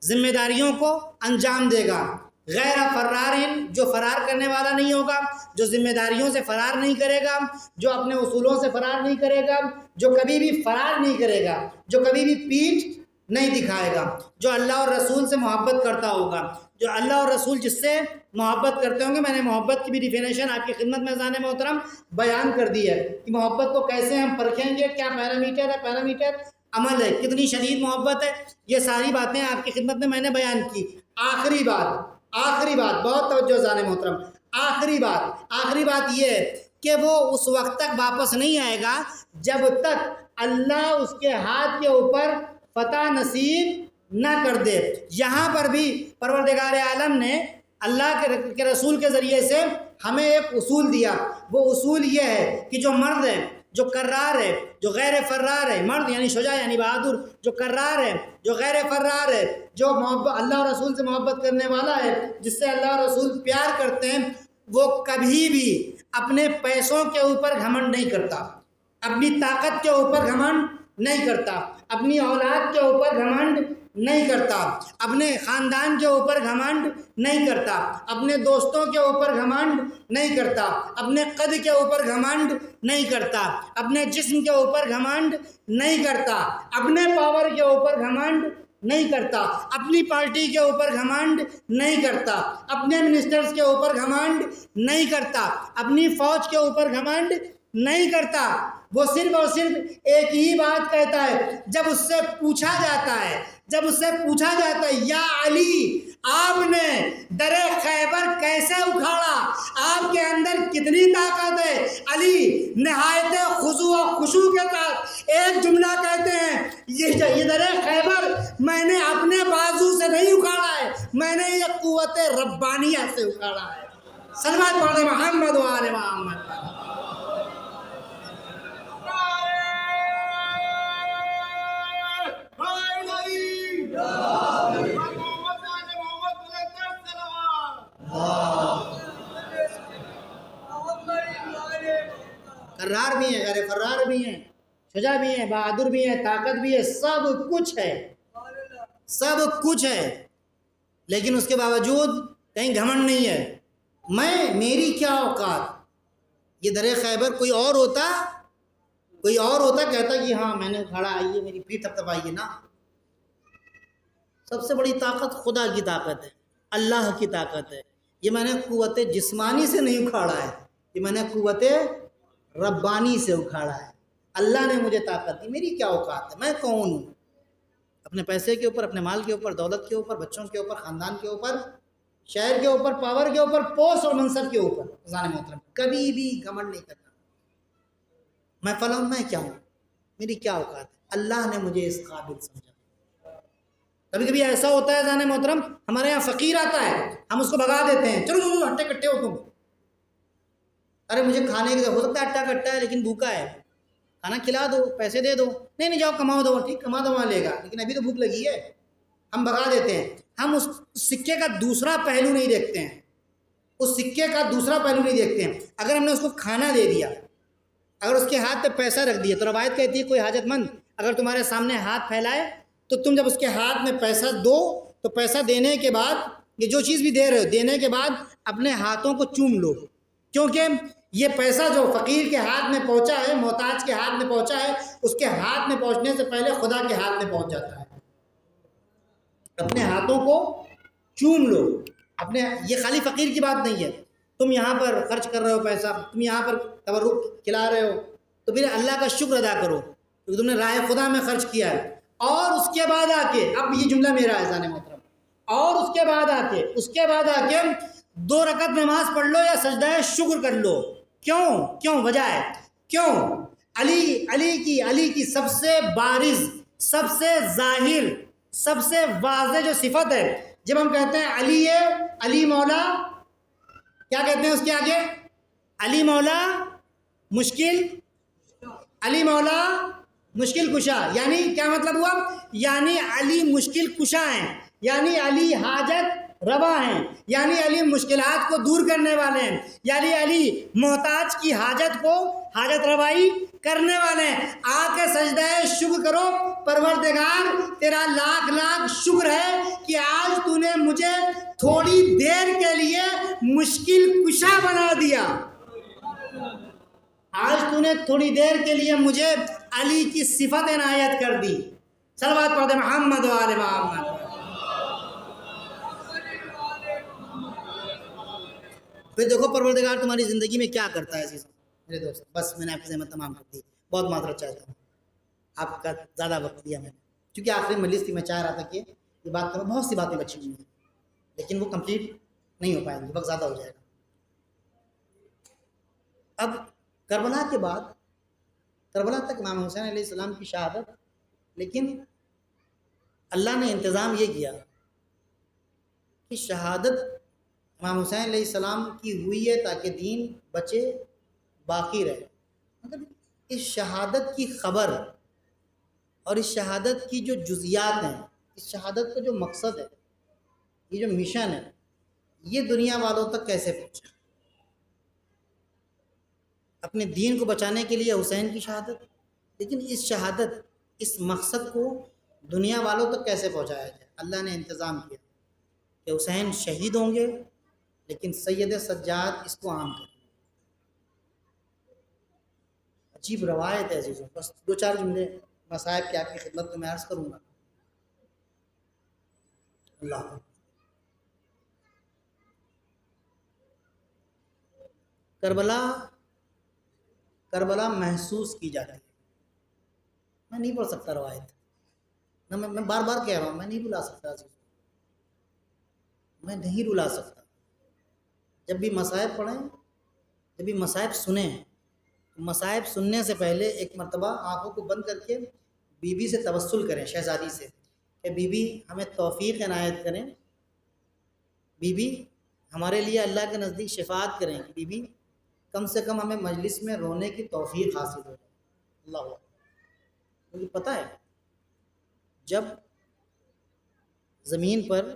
ذمہ داریوں کو انجام دے گا. غیر فرار، جو فرار کرنے والا نہیں ہوگا، جو ذمہ داریوں سے فرار نہیں کرے گا، جو اپنے اصولوں سے فرار نہیں کرے گا، جو کبھی بھی فرار نہیں کرے گا، جو کبھی بھی پیٹھ نہیں دکھائے گا، جو اللہ اور رسول سے محبت کرتا ہوگا. جو اللہ اور رسول جس سے محبت کرتے ہوں گے، میں نے محبت کی بھی ڈیفینیشن آپ کی خدمت میں اذان محترم بیان کر دی ہے کہ محبت کو کیسے ہم پرکھیں گے، کیا پیرامیٹر ہے. پیرامیٹر عمل ہے، کتنی شدید محبت ہے. یہ ساری باتیں آپ کی خدمت میں نے بیان کی. آخری بات بہت توجہ اذان محترم. آخری بات یہ ہے کہ وہ اس وقت تک واپس نہیں آئے گا جب تک اللہ اس کے ہاتھ کے اوپر فتح نصیب نہ کر دے. یہاں پر بھی پروردگار عالم نے اللہ کے رسول کے ذریعے سے ہمیں ایک اصول دیا. وہ اصول یہ ہے کہ جو مرد ہے، جو کرار ہے، جو غیر فرار ہے، مرد یعنی شجاع یعنی بہادر، جو کرار ہے، جو غیر فرار ہے، جو اللہ اور رسول سے محبت کرنے والا ہے، جس سے اللہ اور رسول پیار کرتے ہیں، وہ کبھی بھی اپنے پیسوں کے اوپر گھمنڈ نہیں کرتا، اپنی طاقت کے اوپر گھمنڈ نہیں کرتا، اپنی اولاد کے اوپر گھمنڈ نہیں کرتا، اپنے خاندان کے اوپر گھمنڈ نہیں کرتا، اپنے دوستوں کے اوپر گھمنڈ نہیں کرتا، اپنے قد کے اوپر گھمنڈ نہیں کرتا، اپنے جسم کے اوپر گھمنڈ نہیں کرتا، اپنے پاور کے اوپر گھمنڈ نہیں کرتا، اپنی پارٹی کے اوپر گھمنڈ نہیں کرتا، اپنے منسٹرز کے اوپر گھمنڈ نہیں کرتا، اپنی فوج کے اوپر گھمنڈ نہیں کرتا. وہ صرف اور صرف ایک ہی بات کہتا ہے جب اس سے پوچھا جاتا ہے یا علی، آپ نے در خیبر کیسے اکھاڑا؟ آپ کے اندر کتنی طاقت ہے؟ علی نہایت خضوع و خشوع کے ساتھ ایک جملہ کہتے ہیں، یہ در خیبر میں نے اپنے بازو سے نہیں اکھاڑا ہے، میں نے یہ قوت ربانیہ سے اکھاڑا ہے. صلوات پڑھیں محمد و آل محمد. کرار بھی ہیں، غیر فرار بھی ہیں، شجاع بھی ہیں، بہادر بھی ہیں، طاقت بھی ہے، سب کچھ ہے، لیکن اس کے باوجود کہیں گھمنڈ نہیں ہے. میری کیا اوقات. یہ در خیبر کوئی اور ہوتا کہتا کہ ہاں میں نے اکھاڑا، آئیے میری پیٹھ تھپتھپائیے نا. سب سے بڑی طاقت خدا کی طاقت ہے، اللہ کی طاقت ہے. یہ میں نے قوت جسمانی سے نہیں اکھاڑا ہے، یہ میں نے قوت ربانی سے اکھاڑا ہے. اللہ نے مجھے طاقت دی، میری کیا اوقات ہے، میں کون ہوں؟ اپنے پیسے کے اوپر، اپنے مال کے اوپر، دولت کے اوپر، بچوں کے اوپر، خاندان کے اوپر، شہر کے اوپر، پاور کے اوپر، پوسٹ اور منصب کے اوپر ذہن محترم کبھی بھی گھمنڈ نہیں کرنا۔ میں فلاں، میں کیا ہوں، میری کیا اوقات ہے، اللہ نے مجھے اس قابل سمجھا۔ کبھی کبھی ایسا ہوتا ہے ذہن محترم، ہمارے یہاں فقیر آتا ہے، ہم اس کو بھگا دیتے ہیں، چلو چلو ہٹے کٹے ہو تم، ارے مجھے کھانے کی ہو سکتا ہے ہٹا کٹا ہے لیکن بھوکا ہے، کھانا کھلا دو، پیسے دے دو، نہیں نہیں جاؤ کماؤ دو، ٹھیک کما دو وہاں لے گا، لیکن ابھی تو بھوک لگی ہے، ہم بھگا دیتے ہیں۔ ہم اس سکے کا دوسرا پہلو نہیں دیکھتے ہیں، اس سکے کا دوسرا پہلو نہیں دیکھتے ہیں۔ اگر ہم نے اس کو کھانا دے دیا، اگر اس کے ہاتھ پہ پیسہ رکھ دیا، تو روایت کہتی ہے کوئی حاجت مند اگر تمہارے سامنے ہاتھ پھیلائے تو تم جب اس کے ہاتھ میں پیسہ دو تو پیسہ دینے کے بعد، یہ جو چیز بھی دے رہے ہو دینے کے بعد اپنے ہاتھوں کو چوم لو، کیونکہ یہ پیسہ جو فقیر کے ہاتھ میں پہنچا ہے، محتاج کے ہاتھ میں پہنچا ہے، اس کے ہاتھ میں پہنچنے سے پہلے خدا کے ہاتھ میں پہنچ جاتا ہے۔ اپنے ہاتھوں کو چوم لو، اپنے، یہ خالی فقیر کی بات نہیں ہے، تم یہاں پر خرچ کر رہے ہو پیسہ، تم یہاں پر تبرک کھلا رہے ہو تو پھر اللہ کا شکر ادا کرو کیونکہ تم نے راہ خدا میں خرچ کیا ہے۔ اور اس کے بعد آ کے، اب یہ جملہ میرا ہے ذہن محترم، اور اس کے بعد آ کے 2 رکعت نماز پڑھ لو یا سجدہ شکر کر لو۔ کیوں وجہ ہے، کیوں؟ علی کی سب سے بارز، سب سے ظاہر، سب سے واضح جو صفت ہے، جب ہم کہتے ہیں علی ہے، علی مولا، کیا کہتے ہیں اس کے آگے؟ علی مولا مشکل کشا، یعنی کیا مطلب ہوا؟ یعنی علی مشکل کشا ہیں، یعنی علی حاجت روا ہیں، یعنی علی مشکلات کو دور کرنے والے ہیں، یعنی علی محتاج کی حاجت روائی کرنے والے ہیں۔ آ کے سجدہ شکر کرو، پروردگار تیرا لاکھ لاکھ شکر ہے کہ آج تو نے مجھے تھوڑی دیر کے لیے مشکل کشا بنا دیا، آج تو نے تھوڑی دیر کے لیے مجھے علی کی صفت عنایت کر دی۔ صلوات پڑھ دے محمد و آل محمد۔ پھر دیکھو پروردگار تمہاری زندگی میں کیا کرتا ہے عزیزوں میرے دوست۔ بس میں نے آپ کی زحمت تمام کر دی، بہت معذرت چاہتا ہوں، آپ کا زیادہ وقت دیا میں نے، کیونکہ آخری مجلس تھی، میں چاہ رہا تھا کہ یہ بات کروں، بہت سی باتیں بچی ہوئی ہیں لیکن وہ کمپلیٹ نہیں ہو پائیں گی، وقت زیادہ ہو جائے گا۔ اب کربلا کے بعد، کربلا تک امام حسین علیہ السلام کی شہادت، لیکن اللہ نے انتظام یہ کیا کہ شہادت امام حسین علیہ السلام کی ہوئی ہے تاکہ دین بچے باقی رہے، مگر اس شہادت کی خبر اور اس شہادت کی جو جزیات ہیں، اس شہادت کا جو مقصد ہے، یہ جو مشن ہے، یہ دنیا والوں تک کیسے پہنچے؟ اپنے دین کو بچانے کے لیے حسین کی شہادت، لیکن اس شہادت، اس مقصد کو دنیا والوں تک کیسے پہنچایا جائے؟ اللہ نے انتظام کیا کہ حسین شہید ہوں گے لیکن سید سجاد اس کو عام کریں۔ عجیب روایت ہے عزیزوں، بس 2-4 جملے مصائب کے آپ کی خدمت میں عرض کروں گا۔ اللہ کربلا محسوس کی جاتی ہے، میں نہیں پڑھ سکتا روایت، میں بار بار کہہ رہا ہوں، میں نہیں رلا سکتا عزیزوں، میں نہیں رلا سکتا۔ جب بھی مصائب پڑھیں، جب بھی مصائب سنیں، مصائب سننے سے پہلے ایک مرتبہ آنکھوں کو بند کر کے بی بی سے توسل کریں، شہزادی سے، کہ بی بی ہمیں توفیق عنایت کریں، بی بی ہمارے لیے اللہ کے نزدیک شفاعت کریں، بی بی کم سے کم ہمیں مجلس میں رونے کی توفیق حاصل ہو جائے۔ اللہ اکبر۔ مجھے پتہ ہے جب زمین پر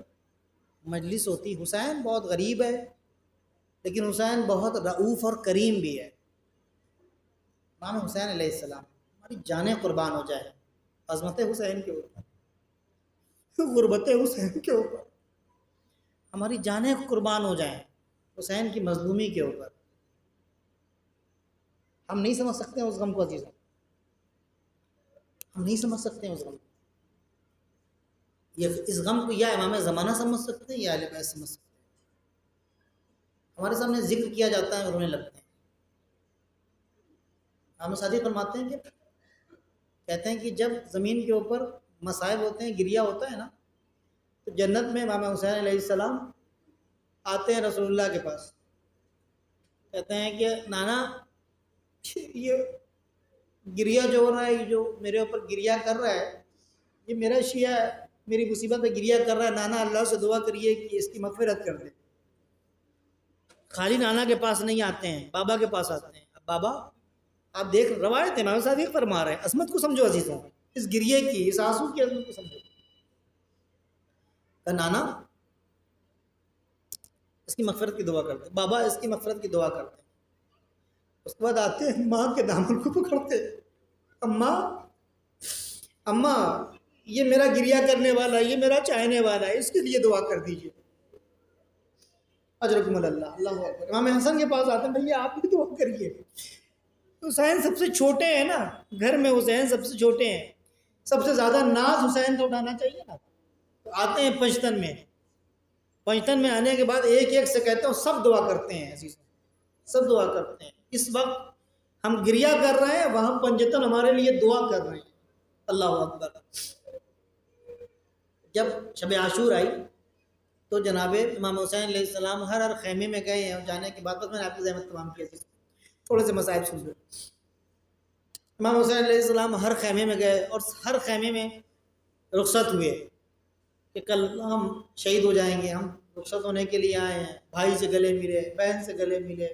مجلس ہوتی، حسین بہت غریب ہے لیکن حسین بہت رؤوف اور کریم بھی ہے۔ امام حسین علیہ السلام، ہماری جانیں قربان ہو جائے عظمت حسین کے اوپر، غربت حسین کے اوپر، ہماری جانیں قربان ہو جائیں حسین کی مظلومی کے اوپر۔ ہم نہیں سمجھ سکتے ہیں اس غم کو عزیزوں، ہم نہیں سمجھ سکتے ہیں اس غم کو۔ اس غم کو یا امام زمانہ سمجھ سکتے ہیں یا اہل بیت سمجھ سکتے ہیں۔ ہمارے سامنے ذکر کیا جاتا ہے رونے لگتے ہیں۔ امام صادق فرماتے ہیں کہ کہتے ہیں کہ جب زمین کے اوپر مصائب ہوتے ہیں، گریا ہوتا ہے نا، تو جنت میں امام حسین علیہ السلام آتے ہیں رسول اللہ کے پاس، کہتے ہیں کہ نانا یہ گریا جو ہو رہا ہے، یہ جو میرے اوپر گریا کر رہا ہے، یہ میرا شیعہ ہے، میری مصیبت پہ گریا کر رہا ہے، نانا اللہ سے دعا کریے کہ اس کی مغفرت کر دے۔ خالی نانا کے پاس نہیں آتے ہیں، بابا کے پاس آتے ہیں۔ اب بابا آپ دیکھ روایت ہے، امام صاحب فرما رہے ہیں، عظمت کو سمجھو عزیزوں، اس گریے کی، اس آنسو کی عظمت کو سمجھو۔ کہ نانا اس کی مغفرت کی دعا کرتے ہیں، بابا اس کی مغفرت کی دعا کرتے ہیں۔ اس کے بعد آتے ہیں ماں کے دامن کو پکڑتے، اماں یہ میرا گریا کرنے والا ہے، یہ میرا چاہنے والا ہے، اس کے لیے دعا کر دیجیے۔ اجرکم اللہ، اللہ اکبر۔ امام حسن کے پاس آتے ہیں، بھیا آپ بھی دعا کریے۔ حسین سب سے چھوٹے ہیں نا گھر میں، حسین سب سے چھوٹے ہیں، سب سے زیادہ ناز حسین کو اٹھانا چاہیے نا۔ تو آتے ہیں پنجتن میں آنے کے بعد ایک ایک سے کہتے ہیں، سب دعا کرتے ہیں عزیزوں، سب دعا کرتے ہیں۔ اس وقت ہم گریا کر رہے ہیں، وہاں پنجتن ہمارے لیے دعا کر رہے ہیں۔ اللہ اکبر۔ جب شب عاشور آئی تو جناب امام حسین علیہ السلام ہر خیمے میں گئے ہیں، اور جانے کے بعد میں نے آپ کی زحمت تمام کی، تھوڑے سے مسائل سن لو۔ امام حسین علیہ السلام ہر خیمے میں گئے اور ہر خیمے میں رخصت ہوئے کہ کل ہم شہید ہو جائیں گے، ہم رخصت ہونے کے لیے آئے ہیں، بھائی سے گلے ملے، بہن سے گلے ملے،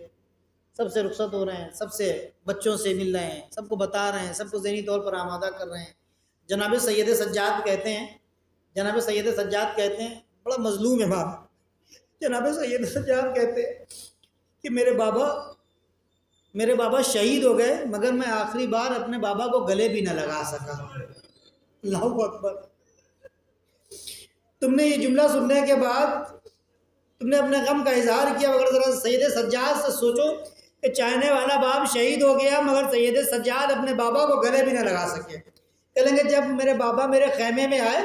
سب سے رخصت ہو رہے ہیں، سب سے بچوں سے مل رہے ہیں، سب کو بتا رہے ہیں، سب کو ذہنی طور پر آمادہ کر رہے ہیں۔ جناب سید سجاد کہتے ہیں، بڑا مظلوم امام، جناب سید سجاد کہتے ہیں کہ میرے بابا شہید ہو گئے، مگر میں آخری بار اپنے بابا کو گلے بھی نہ لگا سکا۔ اللہ اکبر۔ تم نے یہ جملہ سننے کے بعد تم نے اپنے غم کا اظہار کیا، مگر ذرا سید سجاد سے سوچو کہ چاہنے والا باپ شہید ہو گیا، مگر سید سجاد اپنے بابا کو گلے بھی نہ لگا سکے۔ کہیں گے جب میرے بابا میرے خیمے میں آئے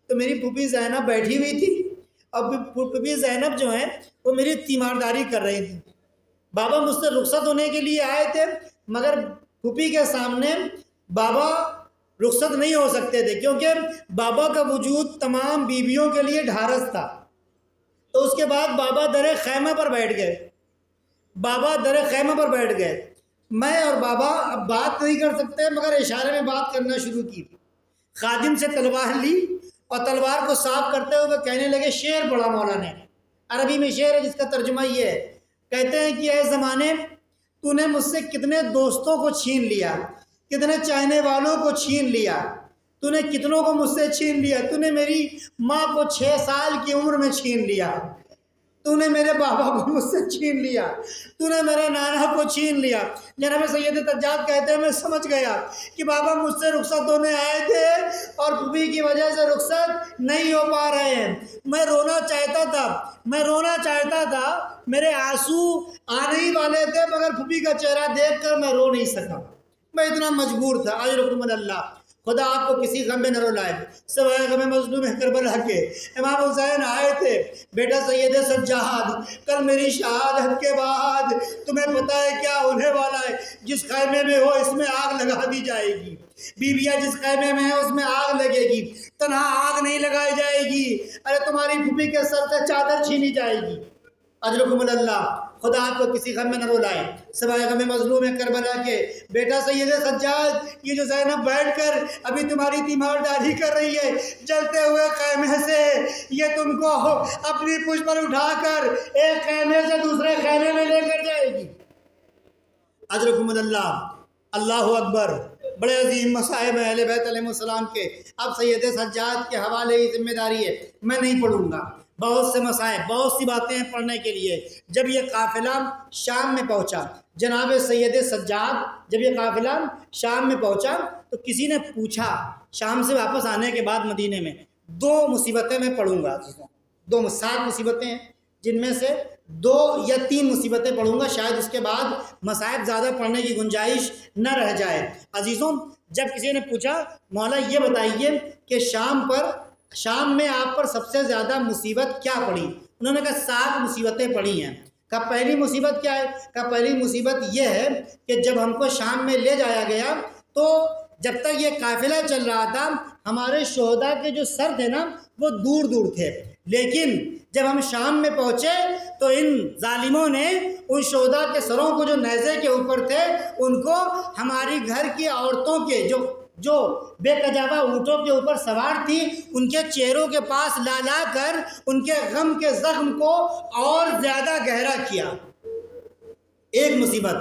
تو میری پھوپھی زینب بیٹھی ہوئی تھی، اور پھوپھی زینب جو ہیں وہ میری تیمارداری کر رہی تھی۔ بابا مجھ سے رخصت ہونے کے لیے آئے تھے، مگر پھوپھی کے سامنے بابا رخصت نہیں ہو سکتے تھے، کیونکہ بابا کا وجود تمام بیویوں کے لیے ڈھارس تھا۔ تو اس کے بعد بابا در خیمہ پر بیٹھ گئے۔ میں اور بابا اب بات نہیں کر سکتے، مگر اشارے میں بات کرنا شروع کی۔ خادم سے تلوار لی اور تلوار کو صاف کرتے ہوئے کہنے لگے، شعر پڑھا مولا نے، عربی میں شعر ہے جس کا ترجمہ یہ ہے، کہتے ہیں کہ اے زمانے تو نے مجھ سے کتنے دوستوں کو چھین لیا، کتنے چاہنے والوں کو چھین لیا، تو نے کتنوں کو مجھ سے چھین لیا، تو نے میری ماں کو 6 سال کی عمر میں چھین لیا، تو نے میرے بابا کو مجھ سے چھین لیا، تو نے میرے نانا کو چھین لیا۔ جناب سید سجاد کہتے ہیں میں سمجھ گیا کہ بابا مجھ سے رخصت ہونے آئے تھے اور پھوپھی کی وجہ سے رخصت نہیں ہو پا رہے ہیں۔ میں رونا چاہتا تھا، میرے آنسو آنے ہی والے تھے، مگر پھوپھی کا چہرہ دیکھ کر میں رو نہیں سکا، میں اتنا مجبور تھا۔ اجرکم اللہ، خدا آپ کو کسی غم میں نہ رلائے۔ سوائے غم مظلوم کربلا کے امام حسین آئے تھے، بیٹا سید سجاد کل میری شہادت کے بعد تمہیں پتہ ہے کیا ہونے والا ہے؟ جس خیمے میں ہو اس میں آگ لگا دی جائے گی، بیویاں جس خیمے میں ہے اس میں آگ لگے گی، تنہا آگ نہیں لگائی جائے گی، ارے تمہاری پھوپھی کے سر سے چادر چھینی جائے گی۔ اجرکم اللہ، خدا آپ کو کسی غم میں نہ رلائے۔ سوائے غم مظلوم کربلا کے بیٹا سید سجاد، یہ جو زینب بیٹھ کر ابھی تمہاری تیمارداری کر رہی ہے، جلتے ہوئے خیمے سے یہ تم کو اپنی پشت پر اٹھا کر ایک خیمے سے دوسرے خیمے میں لے کر جائے گی۔ اجرکم اللہ، اللہ اکبر۔ بڑے عظیم مصائب ہیں اہل بیت علیہ السلام کے۔ اب سید سجاد کے حوالے ہی ذمہ داری ہے، میں نہیں پڑھوں گا۔ بہت سے مسائل، بہت سی باتیں ہیں پڑھنے کے لیے۔ جب یہ قافلہ شام میں پہنچا، جناب سید سجاد جب یہ قافلہ شام میں پہنچا تو کسی نے پوچھا، شام سے واپس آنے کے بعد مدینے میں 2 مصیبتیں میں پڑھوں گا، 7 مصیبتیں ہیں، جن میں سے 2 یا 3 مصیبتیں پڑھوں گا، شاید اس کے بعد مصائب زیادہ پڑھنے کی گنجائش نہ رہ جائے۔ عزیزوں، جب کسی نے پوچھا مولا یہ بتائیے کہ شام میں آپ پر سب سے زیادہ مصیبت کیا پڑی؟ انہوں نے کہا 7 مصیبتیں پڑی ہیں۔ کہا پہلی مصیبت کیا ہے؟ کہا پہلی مصیبت یہ ہے کہ جب ہم کو شام میں لے جایا گیا تو جب تک یہ قافلہ چل رہا تھا ہمارے شہداء کے جو سر تھے نا وہ دور دور تھے، لیکن جب ہم شام میں پہنچے تو ان ظالموں نے ان شہداء کے سروں کو جو نیزے کے اوپر تھے ان کو ہماری گھر کی عورتوں کے جو بے کجاوا اونٹوں کے اوپر سوار تھی ان کے چہروں کے پاس لا لا کر ان کے غم کے زخم کو اور زیادہ گہرا کیا۔ ایک مصیبت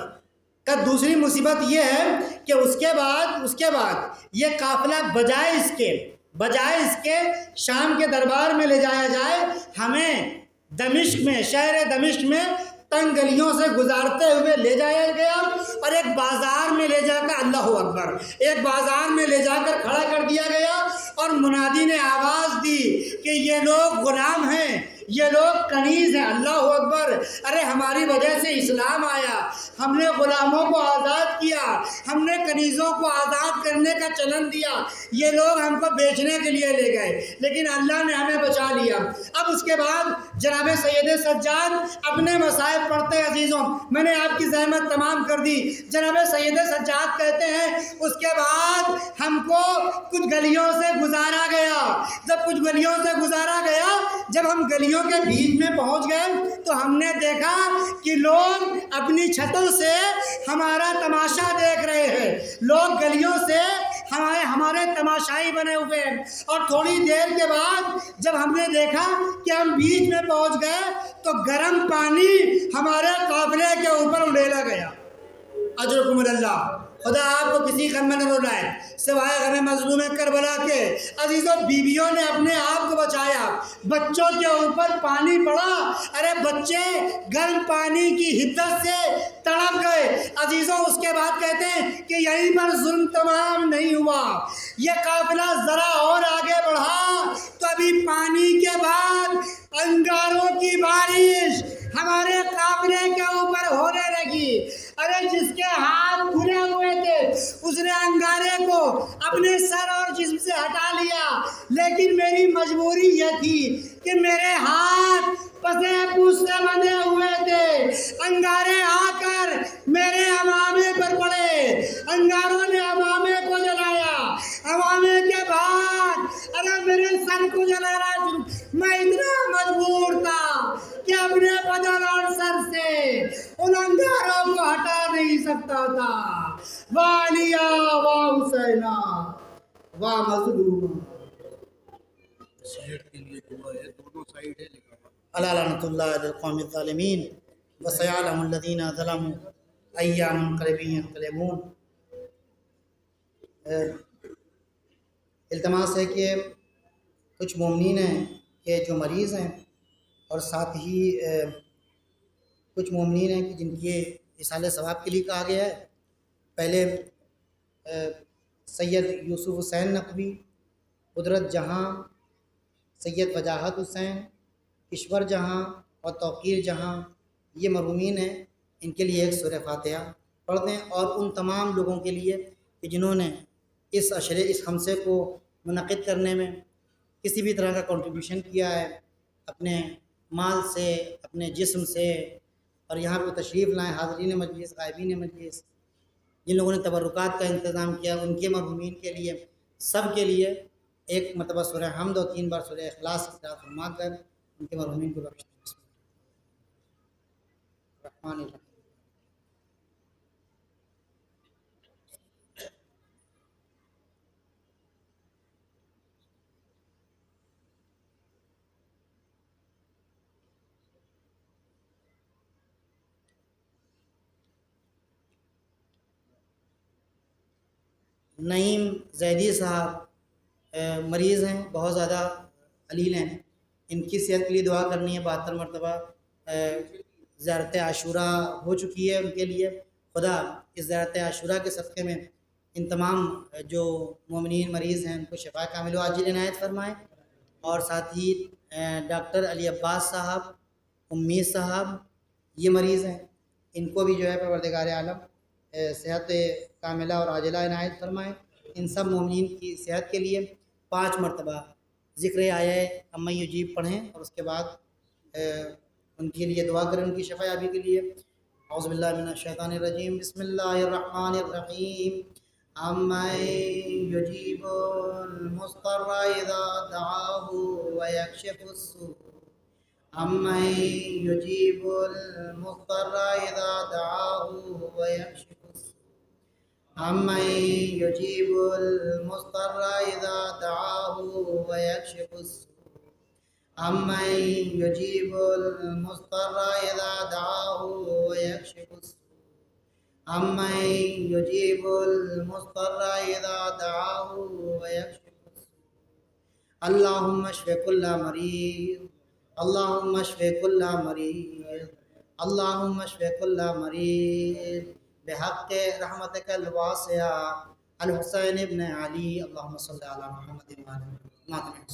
کا دوسری مصیبت یہ ہے کہ اس کے بعد یہ قافلہ بجائے اس کے شام کے دربار میں لے جایا جائے، ہمیں شہر دمشق میں تنگ گلیوں سے گزارتے ہوئے لے جایا گیا اور ایک بازار میں لے جا کر اللہ اکبر ایک بازار میں لے جا کر کھڑا کر دیا گیا اور منادی نے آواز دی کہ یہ لوگ غلام ہیں، یہ لوگ کنیز ہیں۔ اللہ اکبر، ارے ہماری وجہ سے اسلام آیا، ہم نے غلاموں کو آزاد کیا، ہم نے کنیزوں کو آزاد کرنے کا چلن دیا، یہ لوگ ہم کو بیچنے کے لیے لے گئے لیکن اللہ نے ہمیں بچا لیا۔ اب اس کے بعد جناب سید سجاد اپنے مصائب پڑھتے ہیں۔ عزیزوں، میں نے آپ کی زحمت تمام کر دی۔ جناب سید سجاد کہتے ہیں اس کے بعد ہم کو کچھ گلیوں سے گزارا گیا، جب ہم گلیوں کے بیچ میں پہنچ گئے تو ہم نے دیکھا کہ لوگ اپنی چھتوں سے ہمارا تماشا دیکھ رہے ہیں، لوگ گلیوں سے ہمارے تماشائی بنے ہوئے ہیں۔ اور تھوڑی دیر کے بعد جب ہم نے دیکھا کہ ہم بیچ میں پہنچ گئے تو گرم پانی ہمارے قافلے کے اوپر اڈیلا گیا۔ اجرکم اللہ، خدا آپ کو کسی غم میں نہ رلائے سوائے غم مظلوم کربلا کے۔ عزیزوں، بیویوں نے اپنے آپ کو بچایا، بچوں کے اوپر پانی پڑا، ارے بچے گرم پانی کی حدت سے تڑپ گئے۔ عزیزوں، اس کے بعد کہتے ہیں کہ یہیں پر ظلم تمام نہیں ہوا، یہ قافلہ ذرا اور آگے بڑھا تو ابھی پانی کے بعد انگاروں کی بارش ہمارے قافلے کے اوپر ہونے لگی۔ ارے جس کے ہاتھ کھلے ہوئے تھے اس نے انگارے کو اپنے سر اور جسم سے ہٹا لیا، لیکن میری مجبوری یہ تھی کہ میرے ہاتھ پسے پوچھ سے بندھے ہوئے تھے، انگارے آ کر میرے امامے پر پڑے، انگاروں نے امامے کو جلایا، امامے کے بعد ارے میرے سر کو جلانا شروع، میں اتنا مجبور تھا کہ اپنے بدن اور سر سے ان انگاروں کو ہٹا نہیں سکتا تھا۔ والیا و حسینہ و مظلوم، سیٹ کے لیے دعا ہے، دونوں سائڈ ہے لکھا ہوا۔ الا لعنۃ اللہ علی القوم الظالمین وسیعلم الذین ظلموا ای منقلب ینقلبون۔ التماس ہے کہ کچھ مومنین ہیں کہ جو مریض ہیں اور ساتھ ہی کچھ مومنین ہیں کہ جن کے اصالہ ثواب کے لیے کہا گیا ہے۔ پہلے سید یوسف حسین نقوی، قدرت جہاں، سید وجاہت حسین، کشور جہاں اور توقیر جہاں، یہ مرحومین ہیں، ان کے لیے ایک سورہ فاتحہ پڑھ دیں، اور ان تمام لوگوں کے لیے کہ جنہوں نے اس خمسے کو منعقد کرنے میں کسی بھی طرح کا کنٹریبیوشن کیا ہے، اپنے مال سے، اپنے جسم سے، اور یہاں پہ تشریف لائیں، حاضرین مجلس، غائبین مجلس، جن لوگوں نے تبرکات کا انتظام کیا، ان کے مرحومین کے لیے، سب کے لیے ایک مرتبہ سورہ حمد اور 3 بار سورہ اخلاص کی قرأت فرما کر ان کے مرحومین کو بخش دیں۔ الرحمن الرحیم۔ نعیم زیدی صاحب مریض ہیں، بہت زیادہ علیل ہیں، ان کی صحت کے لیے دعا کرنی ہے۔ 72 مرتبہ زیارت عاشورہ ہو چکی ہے ان کے لیے، خدا اس زیارت عاشورہ کے صدقے میں ان تمام جو مومنین مریض ہیں ان کو شفا کامل و عاجل عنایت فرمائیں، اور ساتھ ہی ڈاکٹر علی عباس صاحب، امید صاحب، یہ مریض ہیں، ان کو بھی جو ہے پروردگار عالم صحت کاملہ اور عاجلہ عنایت فرمائیں۔ ان سب مومنین کی صحت کے لیے 5 مرتبہ ذکر آیہ اما یجیب پڑھیں، اور اس کے بعد ان کے لیے دعا کریں، ان کی شفا یابی کے لیے۔ اعوذ باللہ من الشیطان الرجیم، بسم اللہ الرحمن الرحیم، أمن يجيب المضطر إذا دعاه ويكشف السوء أمن يجيب المضطر إذا دعاه ويكشف السوء أمن يجيب المضطر إذا دعاه ويكشف السوء أمن يجيب المضطر إذا دعاه ويكشف السوء أمن يجيب المضطر إذا دعاه ويكشف السوء اللهم اشف كل مريض اللهم اشف كل مريض اللهم اشف كل مريض بحق رحمتك الواسعة الحسين ابن علي اللهم صل على محمد وعلى آل محمد